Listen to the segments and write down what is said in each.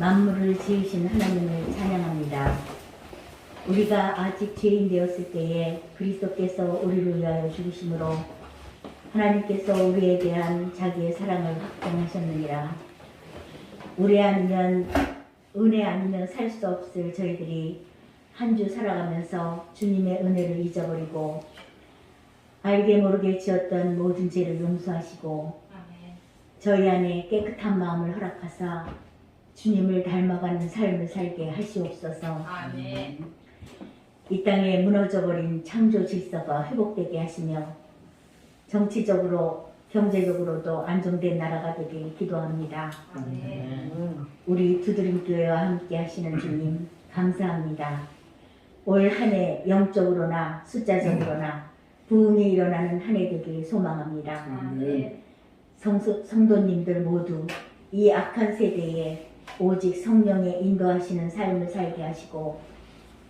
만물을 지으신 하나님을 찬양합니다. 우리가 아직 죄인 되었을 때에 그리스도께서 우리를 위하여 죽으심으로 하나님께서 우리에 대한 자기의 사랑을 확정하셨느니라. 은혜 아니면 살 수 없을 저희들이 한 주 살아가면서 주님의 은혜를 잊어버리고 알게 모르게 지었던 모든 죄를 용서하시고 저희 안에 깨끗한 마음을 허락하사 주님을 닮아가는 삶을 살게 하시옵소서. 아멘. 이 땅에 무너져버린 창조 질서가 회복되게 하시며 정치적으로 경제적으로도 안정된 나라가 되길 기도합니다. 아멘. 우리 두드림교회와 함께 하시는 주님 감사합니다. 올 한 해 영적으로나 숫자적으로나 부흥이 일어나는 한 해 되길 소망합니다. 아멘. 성도님들 모두 이 악한 세대에 오직 성령의 인도하시는 삶을 살게 하시고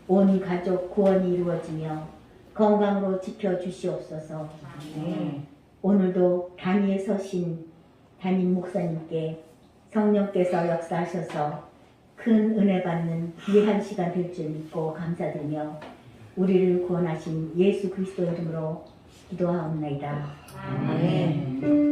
온 가족 구원이 이루어지며 건강으로 지켜주시옵소서. 아멘. 오늘도 단위에 서신 담임 목사님께 성령께서 역사하셔서 큰 은혜 받는 귀한 시간 될 줄 믿고 감사드리며 우리를 구원하신 예수 그리스도 이름으로 기도하옵나이다. 아멘.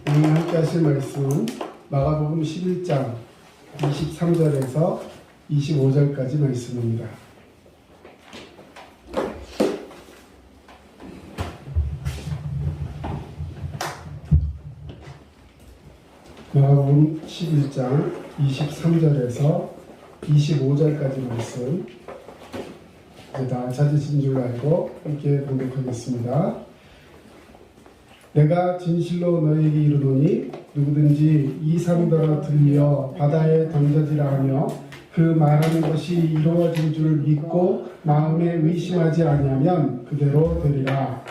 오늘 함께 하실 말씀은 마가복음 11장 23절에서 25절까지 말씀입니다. 마가복음 11장 23절에서 25절까지 말씀 이제 다 찾으신 줄 알고 함께 봉독하겠습니다. 내가 진실로 너에게 이르노니 누구든지 이 산더러 들려 바다에 던져지라 하며 그 말하는 것이 이루어진 줄 믿고 마음에 의심하지 아니하면 그대로 되리라.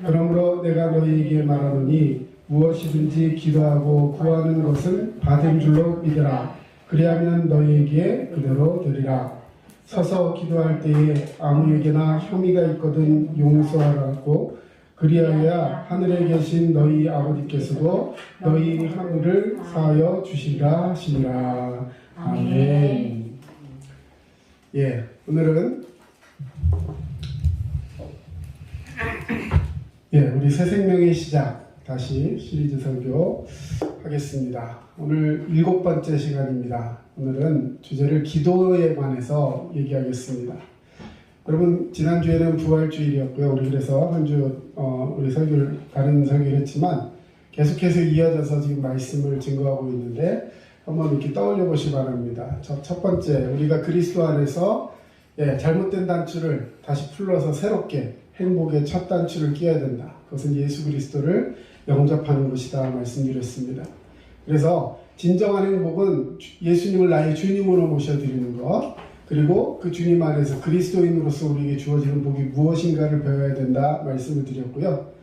그러므로 내가 너희에게 말하노니 무엇이든지 기도하고 구하는 것은 받은 줄로 믿으라. 그리하면 너희에게 그대로 되리라. 서서 기도할 때에 아무에게나 혐의가 있거든 용서하라고 그리하여야 하늘에 계신 너희 아버지께서도 너희 함을 사하여 주시리라 하시니라. 아멘. 예, 오늘은 우리 새 생명의 시작 다시 시리즈 설교 하겠습니다. 오늘 7번째 시간입니다. 오늘은 주제를 기도에 관해서 얘기하겠습니다. 여러분 지난주에는 부활주일이었고요. 우리 그래서 한 주 우리 설교를 다른 설교를 했지만 계속해서 이어져서 지금 말씀을 증거하고 있는데 한번 이렇게 떠올려 보시기 바랍니다. 첫 번째 우리가 그리스도 안에서 잘못된 단추를 다시 풀러서 새롭게 행복의 첫 단추를 끼워야 된다. 그것은 예수 그리스도를 영접하는 것이다 말씀드렸습니다. 그래서 진정한 행복은 예수님을 나의 주님으로 모셔드리는 것, 그리고 그 주님 안에서 그리스도인으로서 우리에게 주어지는 복이 무엇인가를 배워야 된다 말씀을 드렸고요.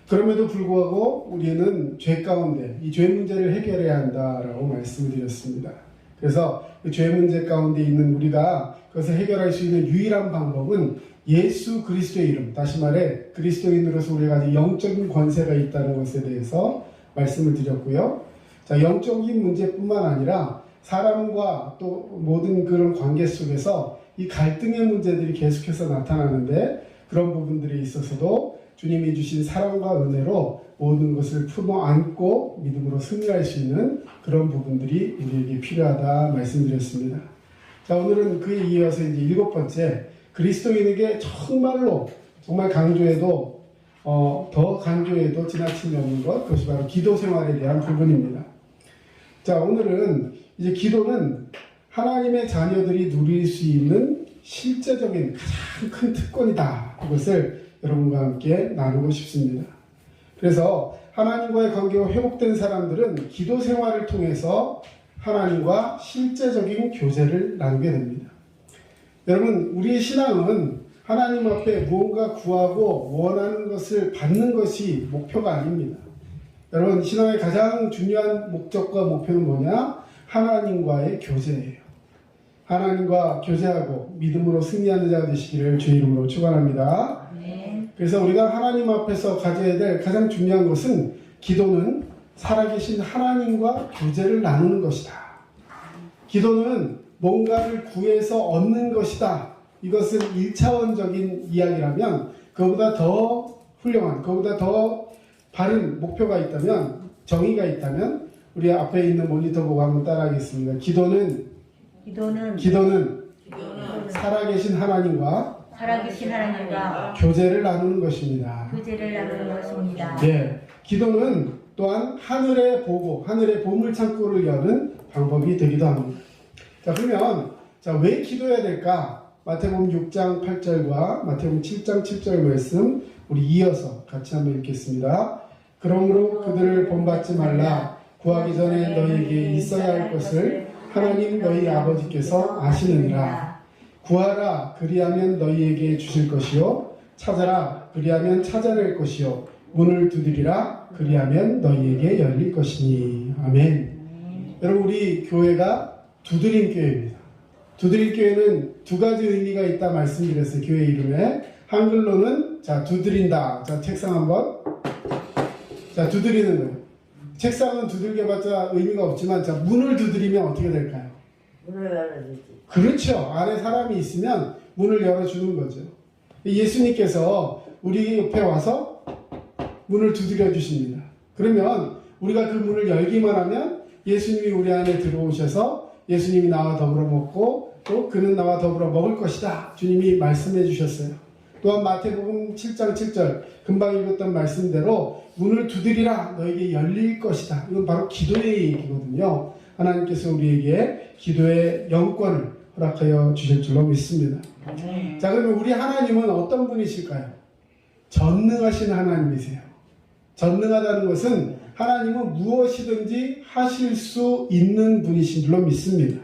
그럼에도 불구하고 우리는 죄 가운데 이 죄 문제를 해결해야 한다라고 말씀을 드렸습니다. 그래서 그 죄 문제 가운데 있는 우리가 그것을 해결할 수 있는 유일한 방법은 예수 그리스도의 이름, 다시 말해 그리스도인으로서 우리가 가진 영적인 권세가 있다는 것에 대해서 말씀을 드렸고요. 자, 영적인 문제뿐만 아니라 사람과 또 모든 그런 관계 속에서 이 갈등의 문제들이 계속해서 나타나는데 그런 부분들에 있어서도 주님이 주신 사랑과 은혜로 모든 것을 품어 안고 믿음으로 승리할 수 있는 그런 부분들이 우리에게 필요하다 말씀드렸습니다. 자, 오늘은 그에 이어서 이제 7번째 그리스도인에게 정말 강조해도 더 강조해도 지나침이 없는 것, 그것이 바로 기도 생활에 대한 부분입니다. 자, 오늘은 이제 기도는 하나님의 자녀들이 누릴 수 있는 실제적인 가장 큰 특권이다. 이것을 여러분과 함께 나누고 싶습니다. 그래서 하나님과의 관계가 회복된 사람들은 기도 생활을 통해서 하나님과 실제적인 교제를 나누게 됩니다. 여러분, 우리의 신앙은 하나님 앞에 무언가 구하고 원하는 것을 받는 것이 목표가 아닙니다. 여러분, 신앙의 가장 중요한 목적과 목표는 뭐냐? 하나님과의 교제예요. 하나님과 교제하고 믿음으로 승리하는 자가 되시기를 주의 이름으로 축원합니다. 아멘. 그래서 우리가 하나님 앞에서 가져야 될 가장 중요한 것은 기도는 살아계신 하나님과 교제를 나누는 것이다. 기도는 뭔가를 구해서 얻는 것이다. 이것은 1차원적인 이야기라면 그보다 더 훌륭한, 그보다 더 바른 목표가 있다면, 정의가 있다면 우리 앞에 있는 모니터 보고 한번 따라하겠습니다. 기도는 살아계신 하나님과 교제를 나누는 것입니다. 예, 기도는 또한 하늘의 보고, 하늘의 보물창고를 여는 방법이 되기도 합니다. 자, 그러면 왜 기도해야 될까? 마태복음 6장 8절과 마태복음 7장 7절 말씀 우리 이어서 같이 한번 읽겠습니다. 그러므로 그들을 본받지 말라. 구하기 전에 너희에게 있어야 할 것을 하나님 너희 아버지께서 아시느니라. 구하라 그리하면 너희에게 주실 것이요 찾아라 그리하면 찾아낼 것이요 문을 두드리라 그리하면 너희에게 열릴 것이니. 아멘. 여러분, 우리 교회가 두드림 교회입니다. 두드림 교회는 두 가지 의미가 있다 말씀드렸어요. 교회 이름에. 한글로는 두드린다. 책상 한번. 두드리는 거예요. 책상은 두들겨봤자 의미가 없지만 문을 두드리면 어떻게 될까요? 문을 열어주지. 그렇죠. 안에 사람이 있으면 문을 열어주는 거죠. 예수님께서 우리 옆에 와서 문을 두드려 주십니다. 그러면 우리가 그 문을 열기만 하면 예수님이 우리 안에 들어오셔서 예수님이 나와 더불어 먹고 또 그는 나와 더불어 먹을 것이다. 주님이 말씀해 주셨어요. 또한 마태복음 7장 7절 금방 읽었던 말씀대로 문을 두드리라 너에게 열릴 것이다. 이건 바로 기도의 얘기거든요. 하나님께서 우리에게 기도의 영권을 허락하여 주실 줄로 믿습니다. 자, 그러면 우리 하나님은 어떤 분이실까요? 전능하신 하나님이세요. 전능하다는 것은 하나님은 무엇이든지 하실 수 있는 분이신 줄로 믿습니다.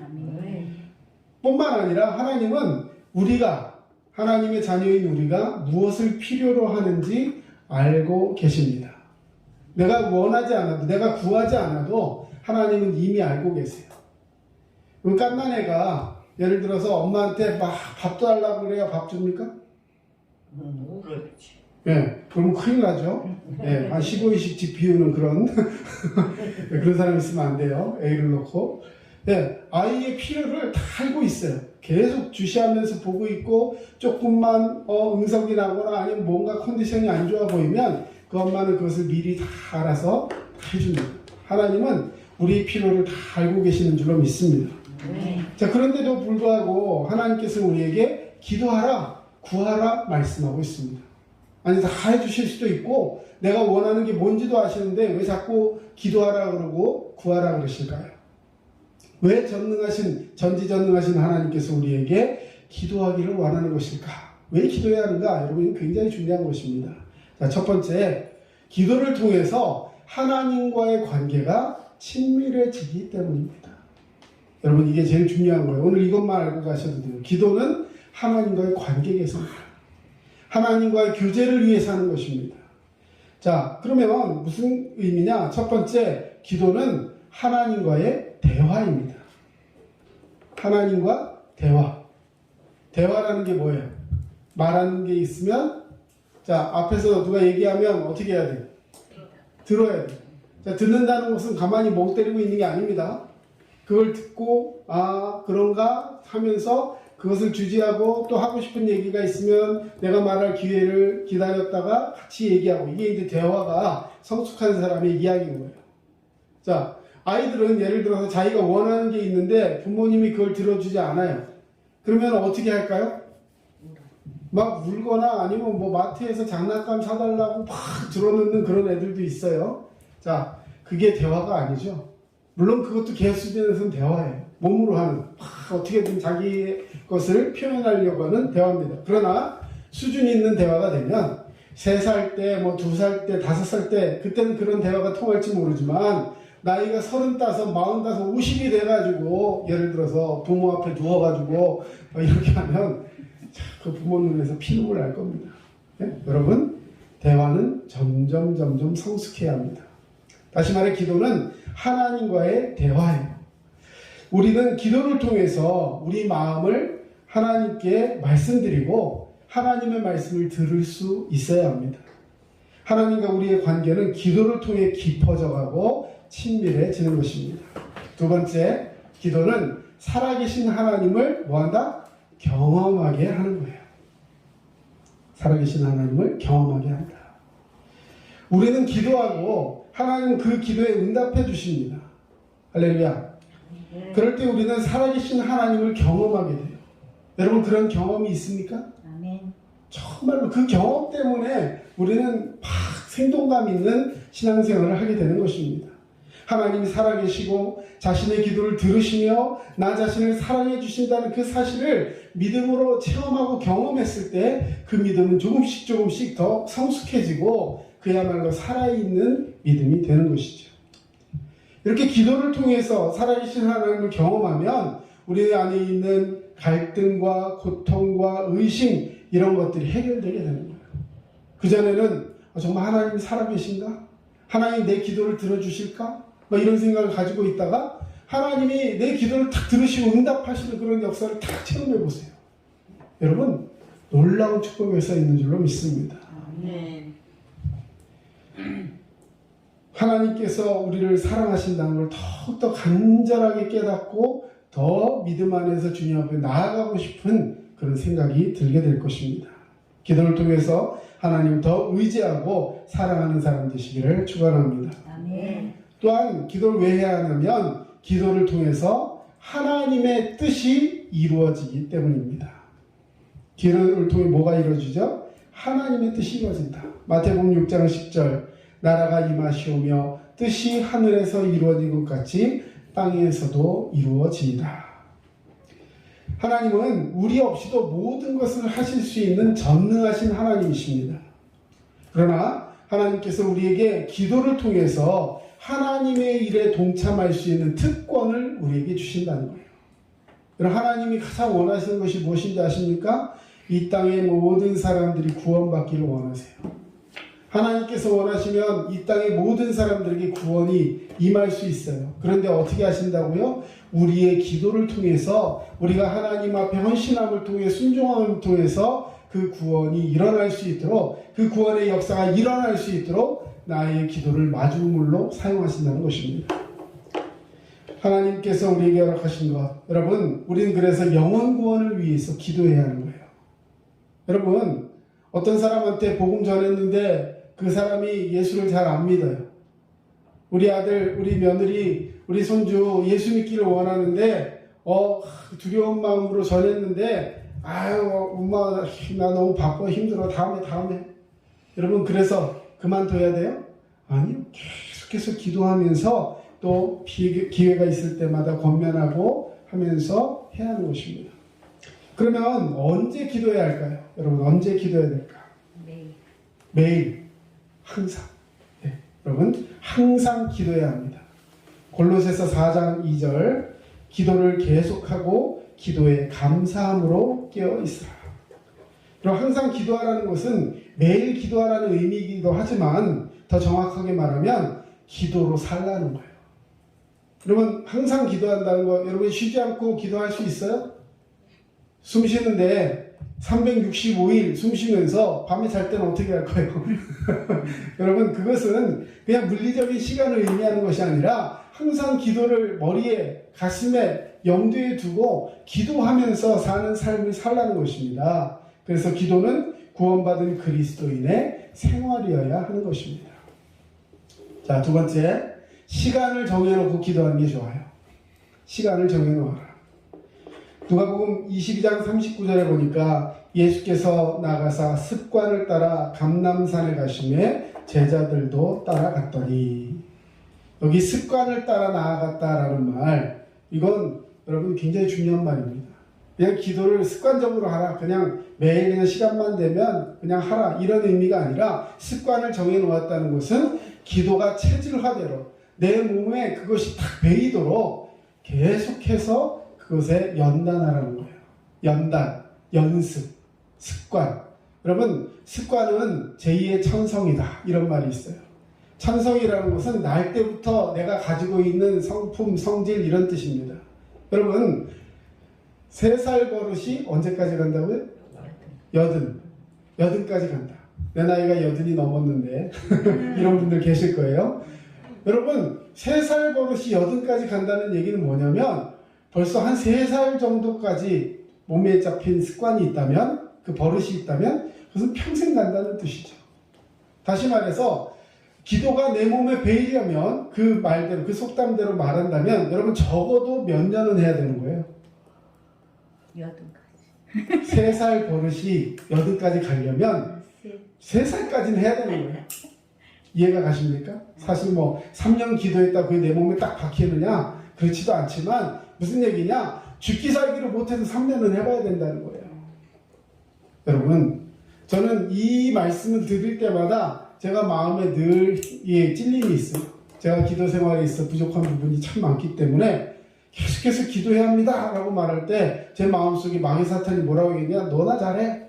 뿐만 아니라 하나님은 우리가 하나님의 자녀인 우리가 무엇을 필요로 하는지 알고 계십니다. 내가 원하지 않아도, 내가 구하지 않아도 하나님은 이미 알고 계세요. 그럼 갓난 애가 예를 들어서 엄마한테 막 밥도 달라고 그래야 밥 줍니까? 그렇지. 예, 그러면 큰일 나죠. 예, 한 15, 20집 비우는 그런 그런 사람 있으면 안 돼요. 애를 놓고. 예, 아이의 필요를 다 알고 있어요. 계속 주시하면서 보고 있고 조금만 응석이 나거나 아니면 뭔가 컨디션이 안 좋아 보이면 그 엄마는 그것을 미리 다 알아서 해줍니다. 하나님은 우리의 필요를 다 알고 계시는 줄로 믿습니다. 자, 그런데도 불구하고 하나님께서 우리에게 기도하라, 구하라 말씀하고 있습니다. 아니, 다 해주실 수도 있고 내가 원하는 게 뭔지도 아시는데 왜 자꾸 기도하라 그러고 구하라 그러실까요? 왜 전지전능하신 하나님께서 우리에게 기도하기를 원하는 것일까? 왜 기도해야 하는가? 여러분, 굉장히 중요한 것입니다. 자, 첫 번째, 기도를 통해서 하나님과의 관계가 친밀해지기 때문입니다. 여러분, 이게 제일 중요한 거예요. 오늘 이것만 알고 가셔도 돼요. 기도는 하나님과의 관계 개선입니다. 하나님과의 교제를 위해서 하는 것입니다. 자, 그러면 무슨 의미냐? 첫 번째, 기도는 하나님과의 대화입니다. 하나님과 대화. 대화라는 게 뭐예요? 말하는 게 있으면, 자, 앞에서 누가 얘기하면 어떻게 해야 돼요? 들어야 돼요. 자, 듣는다는 것은 가만히 멍 때리고 있는 게 아닙니다. 그걸 듣고, 아, 그런가? 하면서 그것을 주지하고 또 하고 싶은 얘기가 있으면 내가 말할 기회를 기다렸다가 같이 얘기하고, 이게 이제 대화가 성숙한 사람의 이야기인 거예요. 자, 아이들은 예를 들어서 자기가 원하는 게 있는데 부모님이 그걸 들어주지 않아요. 그러면 어떻게 할까요? 막 울거나 아니면 뭐 마트에서 장난감 사달라고 막 들어놓는 그런 애들도 있어요. 자, 그게 대화가 아니죠. 물론 그것도 개수진에서는 대화예요. 몸으로 하는, 어떻게든 자기 것을 표현하려고 하는 대화입니다. 그러나 수준이 있는 대화가 되면 3살 때, 뭐 2살 때, 5살 때, 그때는 그런 대화가 통할지 모르지만 나이가 35, 45, 50이 돼가지고 예를 들어서 부모 앞에 누워가지고 이렇게 하면 그 부모 눈에서 피눈물 날 겁니다. 네? 여러분, 대화는 점점 성숙해야 합니다. 다시 말해 기도는 하나님과의 대화예요. 우리는 기도를 통해서 우리 마음을 하나님께 말씀드리고 하나님의 말씀을 들을 수 있어야 합니다. 하나님과 우리의 관계는 기도를 통해 깊어져가고 친밀해지는 것입니다. 두 번째, 기도는 살아계신 하나님을 뭐한다? 경험하게 하는 거예요. 살아계신 하나님을 경험하게 한다. 우리는 기도하고 하나님은 그 기도에 응답해 주십니다. 할렐루야. 그럴 때 우리는 살아계신 하나님을 경험하게 돼요. 여러분 그런 경험이 있습니까? 아멘. 정말로 그 경험 때문에 우리는 막 생동감 있는 신앙생활을 하게 되는 것입니다. 하나님이 살아계시고 자신의 기도를 들으시며 나 자신을 사랑해 주신다는 그 사실을 믿음으로 체험하고 경험했을 때 그 믿음은 조금씩 더 성숙해지고 그야말로 살아있는 믿음이 되는 것이죠. 이렇게 기도를 통해서 살아계신 하나님을 경험하면 우리 안에 있는 갈등과 고통과 의심 이런 것들이 해결되게 되는 거예요. 그전에는 정말 하나님이 살아계신가? 하나님 내 기도를 들어주실까? 이런 생각을 가지고 있다가 하나님이 내 기도를 탁 들으시고 응답하시는 그런 역사를 탁 체험해 보세요. 여러분 놀라운 축복이 서 있는 줄로 믿습니다. 아멘. 하나님께서 우리를 사랑하신다는 걸 더욱더 간절하게 깨닫고 더 믿음 안에서 주님 앞에 나아가고 싶은 그런 생각이 들게 될 것입니다. 기도를 통해서 하나님을 더 의지하고 사랑하는 사람 되시기를 축원합니다. 아멘. 또한 기도를 왜 해야 하냐면 기도를 통해서 하나님의 뜻이 이루어지기 때문입니다. 기도를 통해 뭐가 이루어지죠? 하나님의 뜻이 이루어진다. 마태복음 6장 10절 나라가 임하시오며 뜻이 하늘에서 이루어진 것 같이 땅에서도 이루어지이다. 하나님은 우리 없이도 모든 것을 하실 수 있는 전능하신 하나님이십니다. 그러나 하나님께서 우리에게 기도를 통해서 하나님의 일에 동참할 수 있는 특권을 우리에게 주신다는 거예요. 여러분 하나님이 가장 원하시는 것이 무엇인지 아십니까? 이 땅의 모든 사람들이 구원받기를 원하세요. 하나님께서 원하시면 이 땅의 모든 사람들에게 구원이 임할 수 있어요. 그런데 어떻게 하신다고요? 우리의 기도를 통해서 우리가 하나님 앞에 헌신함을 통해 순종함을 통해서 그 구원이 일어날 수 있도록 그 구원의 역사가 일어날 수 있도록 나의 기도를 마중물로 사용하신다는 것입니다. 하나님께서 우리에게 허락하신 것 여러분 우리는 그래서 영혼 구원을 위해서 기도해야 하는 거예요. 여러분 어떤 사람한테 복음 전했는데 그 사람이 예수를 잘 안 믿어요. 우리 아들, 우리 며느리, 우리 손주 예수 믿기를 원하는데 두려운 마음으로 전했는데 아유 엄마 나 너무 바빠 힘들어 다음에 여러분 그래서 그만둬야 돼요? 아니요. 계속해서 기도하면서 또 기회가 있을 때마다 권면하고 하면서 해야 하는 것입니다. 그러면 언제 기도해야 할까요? 여러분 언제 기도해야 될까? 매일 항상 여러분 항상 기도해야 합니다. 골로새서 4장 2절 기도를 계속하고 기도에 감사함으로 깨어있으라. 그리고 항상 기도하라는 것은 매일 기도하라는 의미이기도 하지만 더 정확하게 말하면 기도로 살라는 거예요. 여러분 항상 기도한다는 거 여러분 쉬지 않고 기도할 수 있어요? 숨 쉬는데 365일 숨 쉬면서 밤에 잘 때는 어떻게 할 거예요? 여러분 그것은 그냥 물리적인 시간을 의미하는 것이 아니라 항상 기도를 머리에 가슴에 염두에 두고 기도하면서 사는 삶을 살라는 것입니다. 그래서 기도는 구원받은 그리스도인의 생활이어야 하는 것입니다. 자, 두 번째 시간을 정해놓고 기도하는 게 좋아요. 시간을 정해놓아라. 누가복음 22장 39절에 보니까 예수께서 나가사 습관을 따라 감람산에 가시매 제자들도 따라갔더니 여기 습관을 따라 나아갔다라는 말 이건 여러분 굉장히 중요한 말입니다. 그냥 기도를 습관적으로 하라 그냥 매일 그냥 시간만 되면 그냥 하라 이런 의미가 아니라 습관을 정해놓았다는 것은 기도가 체질화대로 내 몸에 그것이 딱 배이도록 계속해서 그것에 연단하라는 거예요. 연단, 연습, 습관. 여러분 습관은 제2의 천성이다 이런 말이 있어요. 천성이라는 것은 날 때부터 내가 가지고 있는 성품, 성질 이런 뜻입니다. 여러분 3살 버릇이 언제까지 간다고요? 80까지 간다. 내 나이가 80이 넘었는데 이런 분들 계실 거예요. 여러분 3살 버릇이 80까지 간다는 얘기는 뭐냐면 벌써 한 3살 정도까지 몸에 잡힌 습관이 있다면, 그 버릇이 있다면 그것은 평생 간다는 뜻이죠. 다시 말해서 기도가 내 몸에 배이려면 그 말대로, 그 속담대로 말한다면 여러분 적어도 몇 년은 해야 되는 거예요. 80까지. 3살 버릇이 80까지 가려면 3살까지는 해야 되는 거예요. 이해가 가십니까? 사실 뭐 3년 기도했다 그게 내 몸에 딱 박히느냐? 그렇지도 않지만 무슨 얘기냐? 죽기 살기를 못해도 3년은 해봐야 된다는 거예요. 여러분 저는 이 말씀을 들을 때마다 제가 마음에 늘 찔림이 있어요. 제가 기도 생활에 있어 부족한 부분이 참 많기 때문에 계속해서 기도해야 합니다 라고 말할 때 제 마음속에 마귀 사탄이 뭐라고 얘기했냐? 너나 잘해.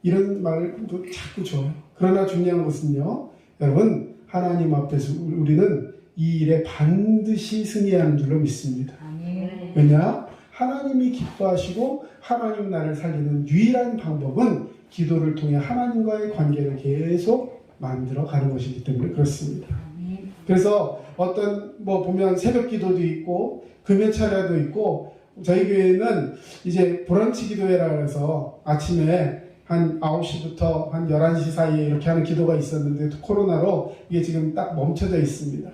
이런 말도 자꾸 줘요. 그러나 중요한 것은요, 여러분 하나님 앞에서 우리는 이 일에 반드시 승리하는 줄로 믿습니다. 아멘. 왜냐? 하나님이 기뻐하시고 하나님 나를 살리는 유일한 방법은 기도를 통해 하나님과의 관계를 계속 만들어 가는 것이기 때문에 그렇습니다. 아멘. 그래서 어떤 뭐 보면 새벽 기도도 있고 금요 차례도 있고 저희 교회는 이제 브런치 기도회라 해서 아침에 한 9시부터 한 11시 사이에 이렇게 하는 기도가 있었는데 코로나로 이게 지금 딱 멈춰져 있습니다.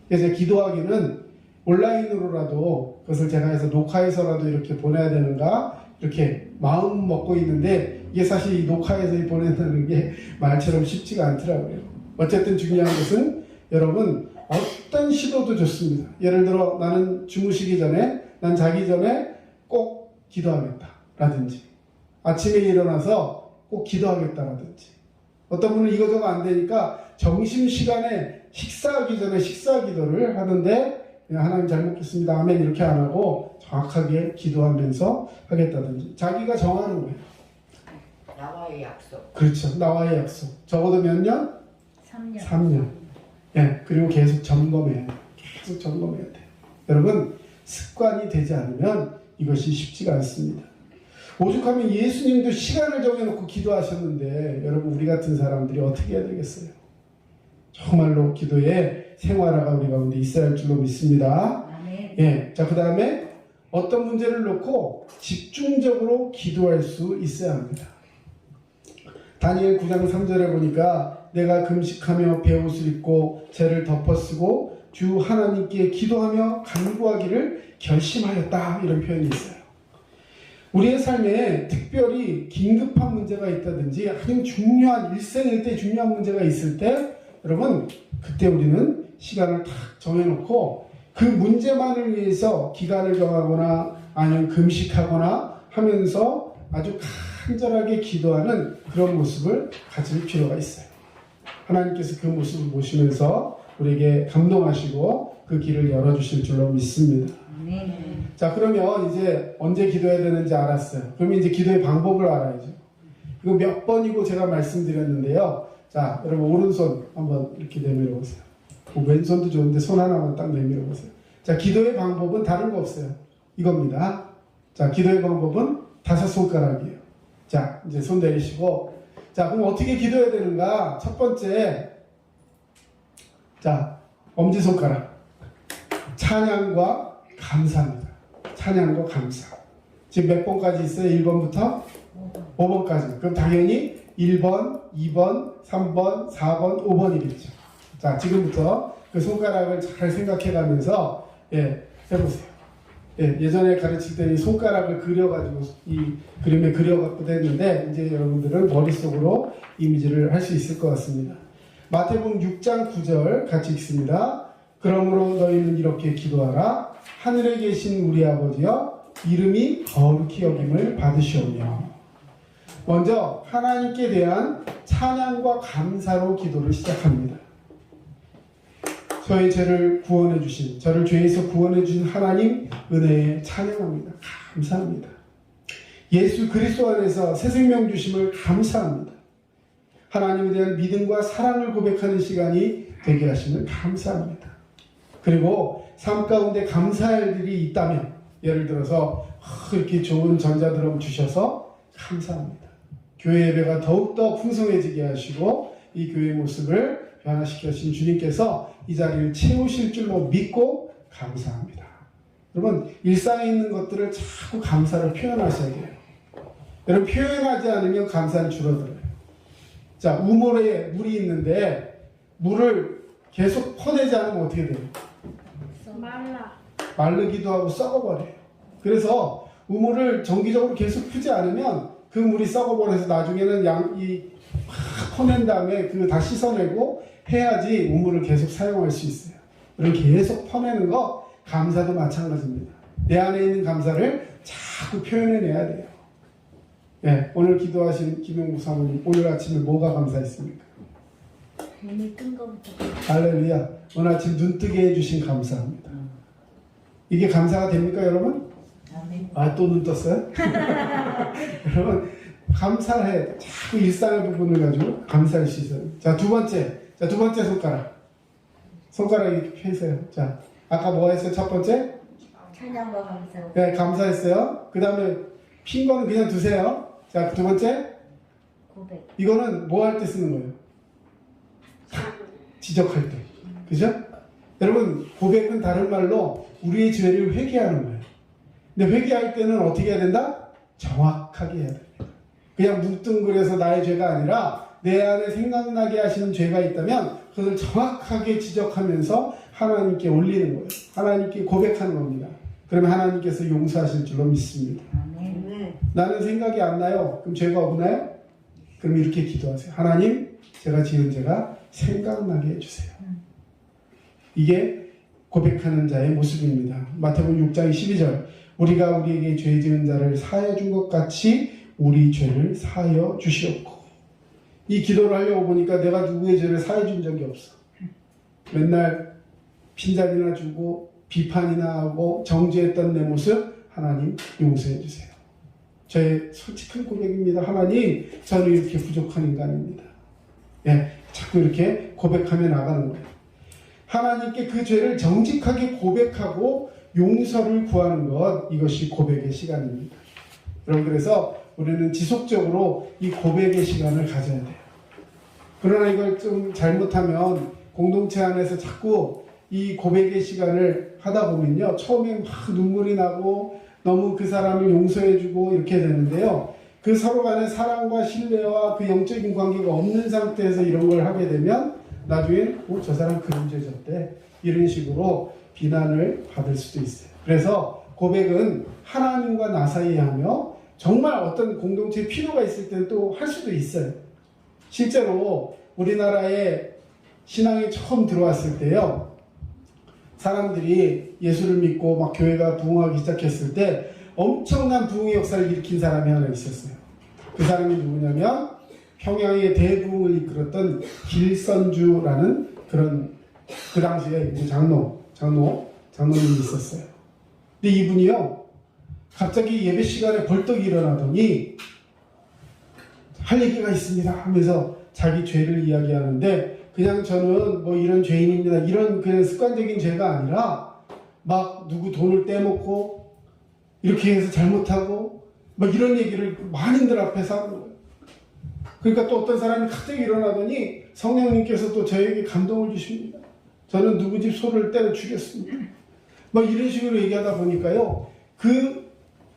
그래서 기도하기는 온라인으로라도 그것을 제가 해서 녹화해서라도 이렇게 보내야 되는가 이렇게 마음 먹고 있는데 이게 사실 이 녹화해서 보낸다는 게 말처럼 쉽지가 않더라고요. 어쨌든 중요한 것은 여러분 어떤 시도도 좋습니다. 예를 들어 나는 주무시기 전에 난 자기 전에 꼭 기도하겠다 라든지 아침에 일어나서 꼭 기도하겠다라든지 어떤 분은 이거저거 안 되니까 점심시간에 식사하기 전에 식사 기도를 하는데 그냥 하나님 잘 먹겠습니다 아멘 이렇게 안 하고 정확하게 기도하면서 하겠다든지 자기가 정하는 거예요. 나와의 약속. 그렇죠. 나와의 약속. 적어도 몇 년? 3년. 3년. 예, 그리고 계속 점검해야 돼요. 계속 점검해야 돼요. 여러분 습관이 되지 않으면 이것이 쉽지가 않습니다. 오죽하면 예수님도 시간을 정해놓고 기도하셨는데 여러분 우리 같은 사람들이 어떻게 해야 되겠어요? 정말로 기도의 생활화가 우리 가운데 있어야 할 줄로 믿습니다. 아멘. 예, 자, 그 다음에 어떤 문제를 놓고 집중적으로 기도할 수 있어야 합니다. 다니엘 9장 3절에 보니까 내가 금식하며 베옷을 입고 죄를 덮어쓰고 주 하나님께 기도하며 간구하기를 결심하였다 이런 표현이 있어요. 우리의 삶에 특별히 긴급한 문제가 있다든지 아니면 중요한 일생일대 중요한 문제가 있을 때 여러분 그때 우리는 시간을 딱 정해놓고 그 문제만을 위해서 기간을 정하거나 아니면 금식하거나 하면서 아주 간절하게 기도하는 그런 모습을 가질 필요가 있어요. 하나님께서 그 모습을 보시면서 우리에게 감동하시고 그 길을 열어주실 줄로 믿습니다. 아멘. 자, 그러면 이제 언제 기도해야 되는지 알았어요. 그러면 이제 기도의 방법을 알아야죠. 이거 몇 번이고 제가 말씀드렸는데요. 자, 여러분 오른손 한번 이렇게 내밀어 보세요. 왼손도 좋은데 손 하나만 딱 내밀어 보세요. 자, 기도의 방법은 다른 거 없어요. 이겁니다. 자, 기도의 방법은 5손가락이에요. 자, 이제 손 내리시고 자, 그럼 어떻게 기도해야 되는가? 첫 번째, 자, 엄지손가락. 찬양과 감사입니다. 찬양과 감사. 지금 몇 번까지 있어요? 1번부터 5번까지. 그럼 당연히 1번, 2번, 3번, 4번, 5번이겠죠. 자, 지금부터 그 손가락을 잘 생각해 가면서, 예, 해보세요. 예, 예전에 가르칠 때는 손가락을 그려가지고 이 그림에 그려갖고 했는데 이제 여러분들은 머릿속으로 이미지를 할 수 있을 것 같습니다. 마태복음 6장 9절 같이 읽습니다. 그러므로 너희는 이렇게 기도하라. 하늘에 계신 우리 아버지여 이름이 거룩히 여김을 받으시오며. 먼저 하나님께 대한 찬양과 감사로 기도를 시작합니다. 저의 죄를 구원해 주신, 저를 죄에서 구원해 주신 하나님 은혜에 찬양합니다. 감사합니다. 예수 그리스도 안에서 새 생명 주심을 감사합니다. 하나님에 대한 믿음과 사랑을 고백하는 시간이 되게 하시면 감사합니다. 그리고 삶 가운데 감사할 일이 있다면, 예를 들어서 이렇게 좋은 전자드럼 주셔서 감사합니다. 교회 예배가 더욱더 풍성해지게 하시고 이 교회의 모습을 변화시켜 주신 주님께서 이 자리를 채우실 줄로 믿고 감사합니다. 여러분, 일상에 있는 것들을 자꾸 감사를 표현하셔야 돼요. 여러분, 표현하지 않으면 감사는 줄어들어요. 자, 우물에 물이 있는데 물을 계속 퍼내지 않으면 어떻게 돼요? 마르기도 하고 썩어버려요. 그래서 우물을 정기적으로 계속 푸지 않으면 그 물이 썩어버려서 나중에는 막 퍼낸 다음에 다 씻어내고 해야지 우물을 계속 사용할 수 있어요. 그럼 계속 퍼내는 거, 감사도 마찬가지입니다. 내 안에 있는 감사를 자꾸 표현해내야 돼요. 네, 오늘 기도하신 김용국 사모님, 오늘 아침에 뭐가 감사했습니까? 눈이 뜬 거부터. 할렐루야. 오늘 아침 눈 뜨게 해주신 감사합니다. 이게 감사가 됩니까, 여러분? 아멘. 또 눈 떴어요? 여러분, 감사해. 자꾸 일상의 부분을 가지고 감사할 수 있어요. 자, 두 번째 손가락. 손가락 이렇게 펴세요. 자, 아까 뭐 했어요? 첫 번째? 찬양과 감사. 네, 감사했어요. 그 다음에 핀 거는 그냥 두세요. 자, 두 번째? 고백. 이거는 뭐 할 때 쓰는 거예요? 지적할 때. 그죠? 여러분, 고백은 다른 말로 우리의 죄를 회개하는 거예요. 근데 회개할 때는 어떻게 해야 된다? 정확하게 해야 됩니다. 그냥 뭉뚱그려서 나의 죄가 아니라 내 안에 생각나게 하시는 죄가 있다면 그것을 정확하게 지적하면서 하나님께 올리는 거예요. 하나님께 고백하는 겁니다. 그러면 하나님께서 용서하실 줄로 믿습니다. 아멘. 나는 생각이 안 나요. 그럼 죄가 없나요? 그럼 이렇게 기도하세요. 하나님, 제가 지은 죄가 생각나게 해주세요. 이게 고백하는 자의 모습입니다. 마태복음 6장 12절, 우리가 우리에게 죄 지은 자를 사하여 준 것 같이 우리 죄를 사하여 주시옵고. 이 기도를 하려고 보니까 내가 누구의 죄를 사해 준 적이 없어. 맨날 핀잔이나 주고 비판이나 하고 정죄했던 내 모습, 하나님 용서해 주세요. 저의 솔직한 고백입니다. 하나님, 저는 이렇게 부족한 인간입니다. 예, 자꾸 이렇게 고백하며 나가는 거예요. 하나님께 그 죄를 정직하게 고백하고 용서를 구하는 것, 이것이 고백의 시간입니다. 여러분, 그래서 우리는 지속적으로 이 고백의 시간을 가져야 돼요. 그러나 이걸 좀 잘못하면 공동체 안에서 자꾸 이 고백의 시간을 하다 보면요, 처음에 막 눈물이 나고 너무 그 사람을 용서해주고 이렇게 되는데요, 그 서로 간의 사랑과 신뢰와 그 영적인 관계가 없는 상태에서 이런 걸 하게 되면 나중엔 저 사람 그런 죄 졌대, 이런 식으로 비난을 받을 수도 있어요. 그래서 고백은 하나님과 나 사이에 하며 정말 어떤 공동체에 필요가 있을 때는 또 할 수도 있어요. 실제로 우리나라에 신앙이 처음 들어왔을 때요, 사람들이 예수를 믿고 막 교회가 부흥하기 시작했을 때 엄청난 부흥의 역사를 일으킨 사람이 하나 있었어요. 그 사람이 누구냐면 평양의 대부흥을 이끌었던 길선주라는 그런, 그 당시에 장로님이 있었어요. 근데 이분이요, 갑자기 예배 시간에 벌떡 일어나더니 할 얘기가 있습니다 하면서 자기 죄를 이야기하는데, 그냥 저는 뭐 이런 죄인입니다, 이런 그냥 습관적인 죄가 아니라 막 누구 돈을 떼먹고 이렇게 해서 잘못하고 막 이런 얘기를 많은들 앞에서 하는 거예요. 그러니까 또 어떤 사람이 갑자기 일어나더니 성령님께서 또 저에게 감동을 주십니다. 저는 누구 집 소를 때려 죽였습니다. 막 이런 식으로 얘기하다 보니까요, 그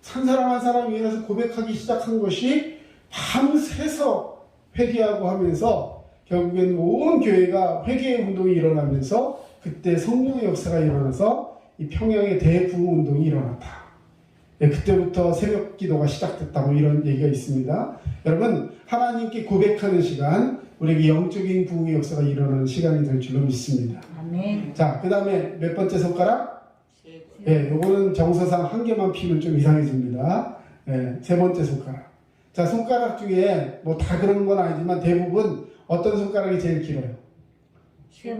한 사람 한 사람 위해서 고백하기 시작한 것이 밤새서 회개하고 하면서 결국엔 온 교회가 회개의 운동이 일어나면서 그때 성령의 역사가 일어나서 이 평양의 대부흥 운동이 일어났다. 네, 그때부터 새벽 기도가 시작됐다, 뭐 이런 얘기가 있습니다. 여러분, 하나님께 고백하는 시간, 우리에게 영적인 부흥의 역사가 일어나는 시간이 될 줄로 믿습니다. 아멘. 자, 그 다음에 몇 번째 손가락? 예, 요거는 정서상 한 개만 피면 좀 이상해집니다. 예, 세 번째 손가락. 자, 손가락 중에 뭐 다 그런 건 아니지만 대부분 어떤 손가락이 제일 길어요?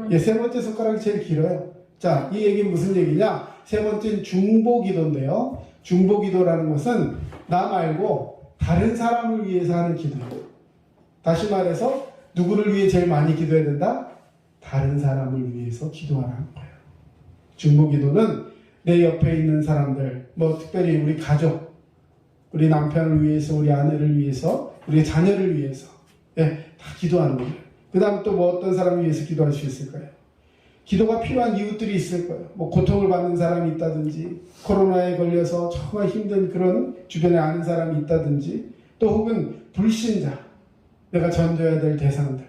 예, 세 번째 손가락이 제일 길어요. 자, 이 얘기는 무슨 얘기냐? 세 번째는 중보기도인데요. 중보기도라는 것은 나 말고 다른 사람을 위해서 하는 기도예요. 다시 말해서 누구를 위해 제일 많이 기도해야 된다? 다른 사람을 위해서 기도하라는 거예요. 중보기도는 내 옆에 있는 사람들, 특별히 우리 가족, 우리 남편을 위해서, 우리 아내를 위해서, 우리 자녀를 위해서, 다 기도하는 거예요. 그 다음 또 어떤 사람을 위해서 기도할 수 있을까요? 기도가 필요한 이웃들이 있을 거예요. 고통을 받는 사람이 있다든지, 코로나에 걸려서 정말 힘든 그런 주변에 아는 사람이 있다든지, 또 혹은 불신자, 내가 전도해야 될 대상들,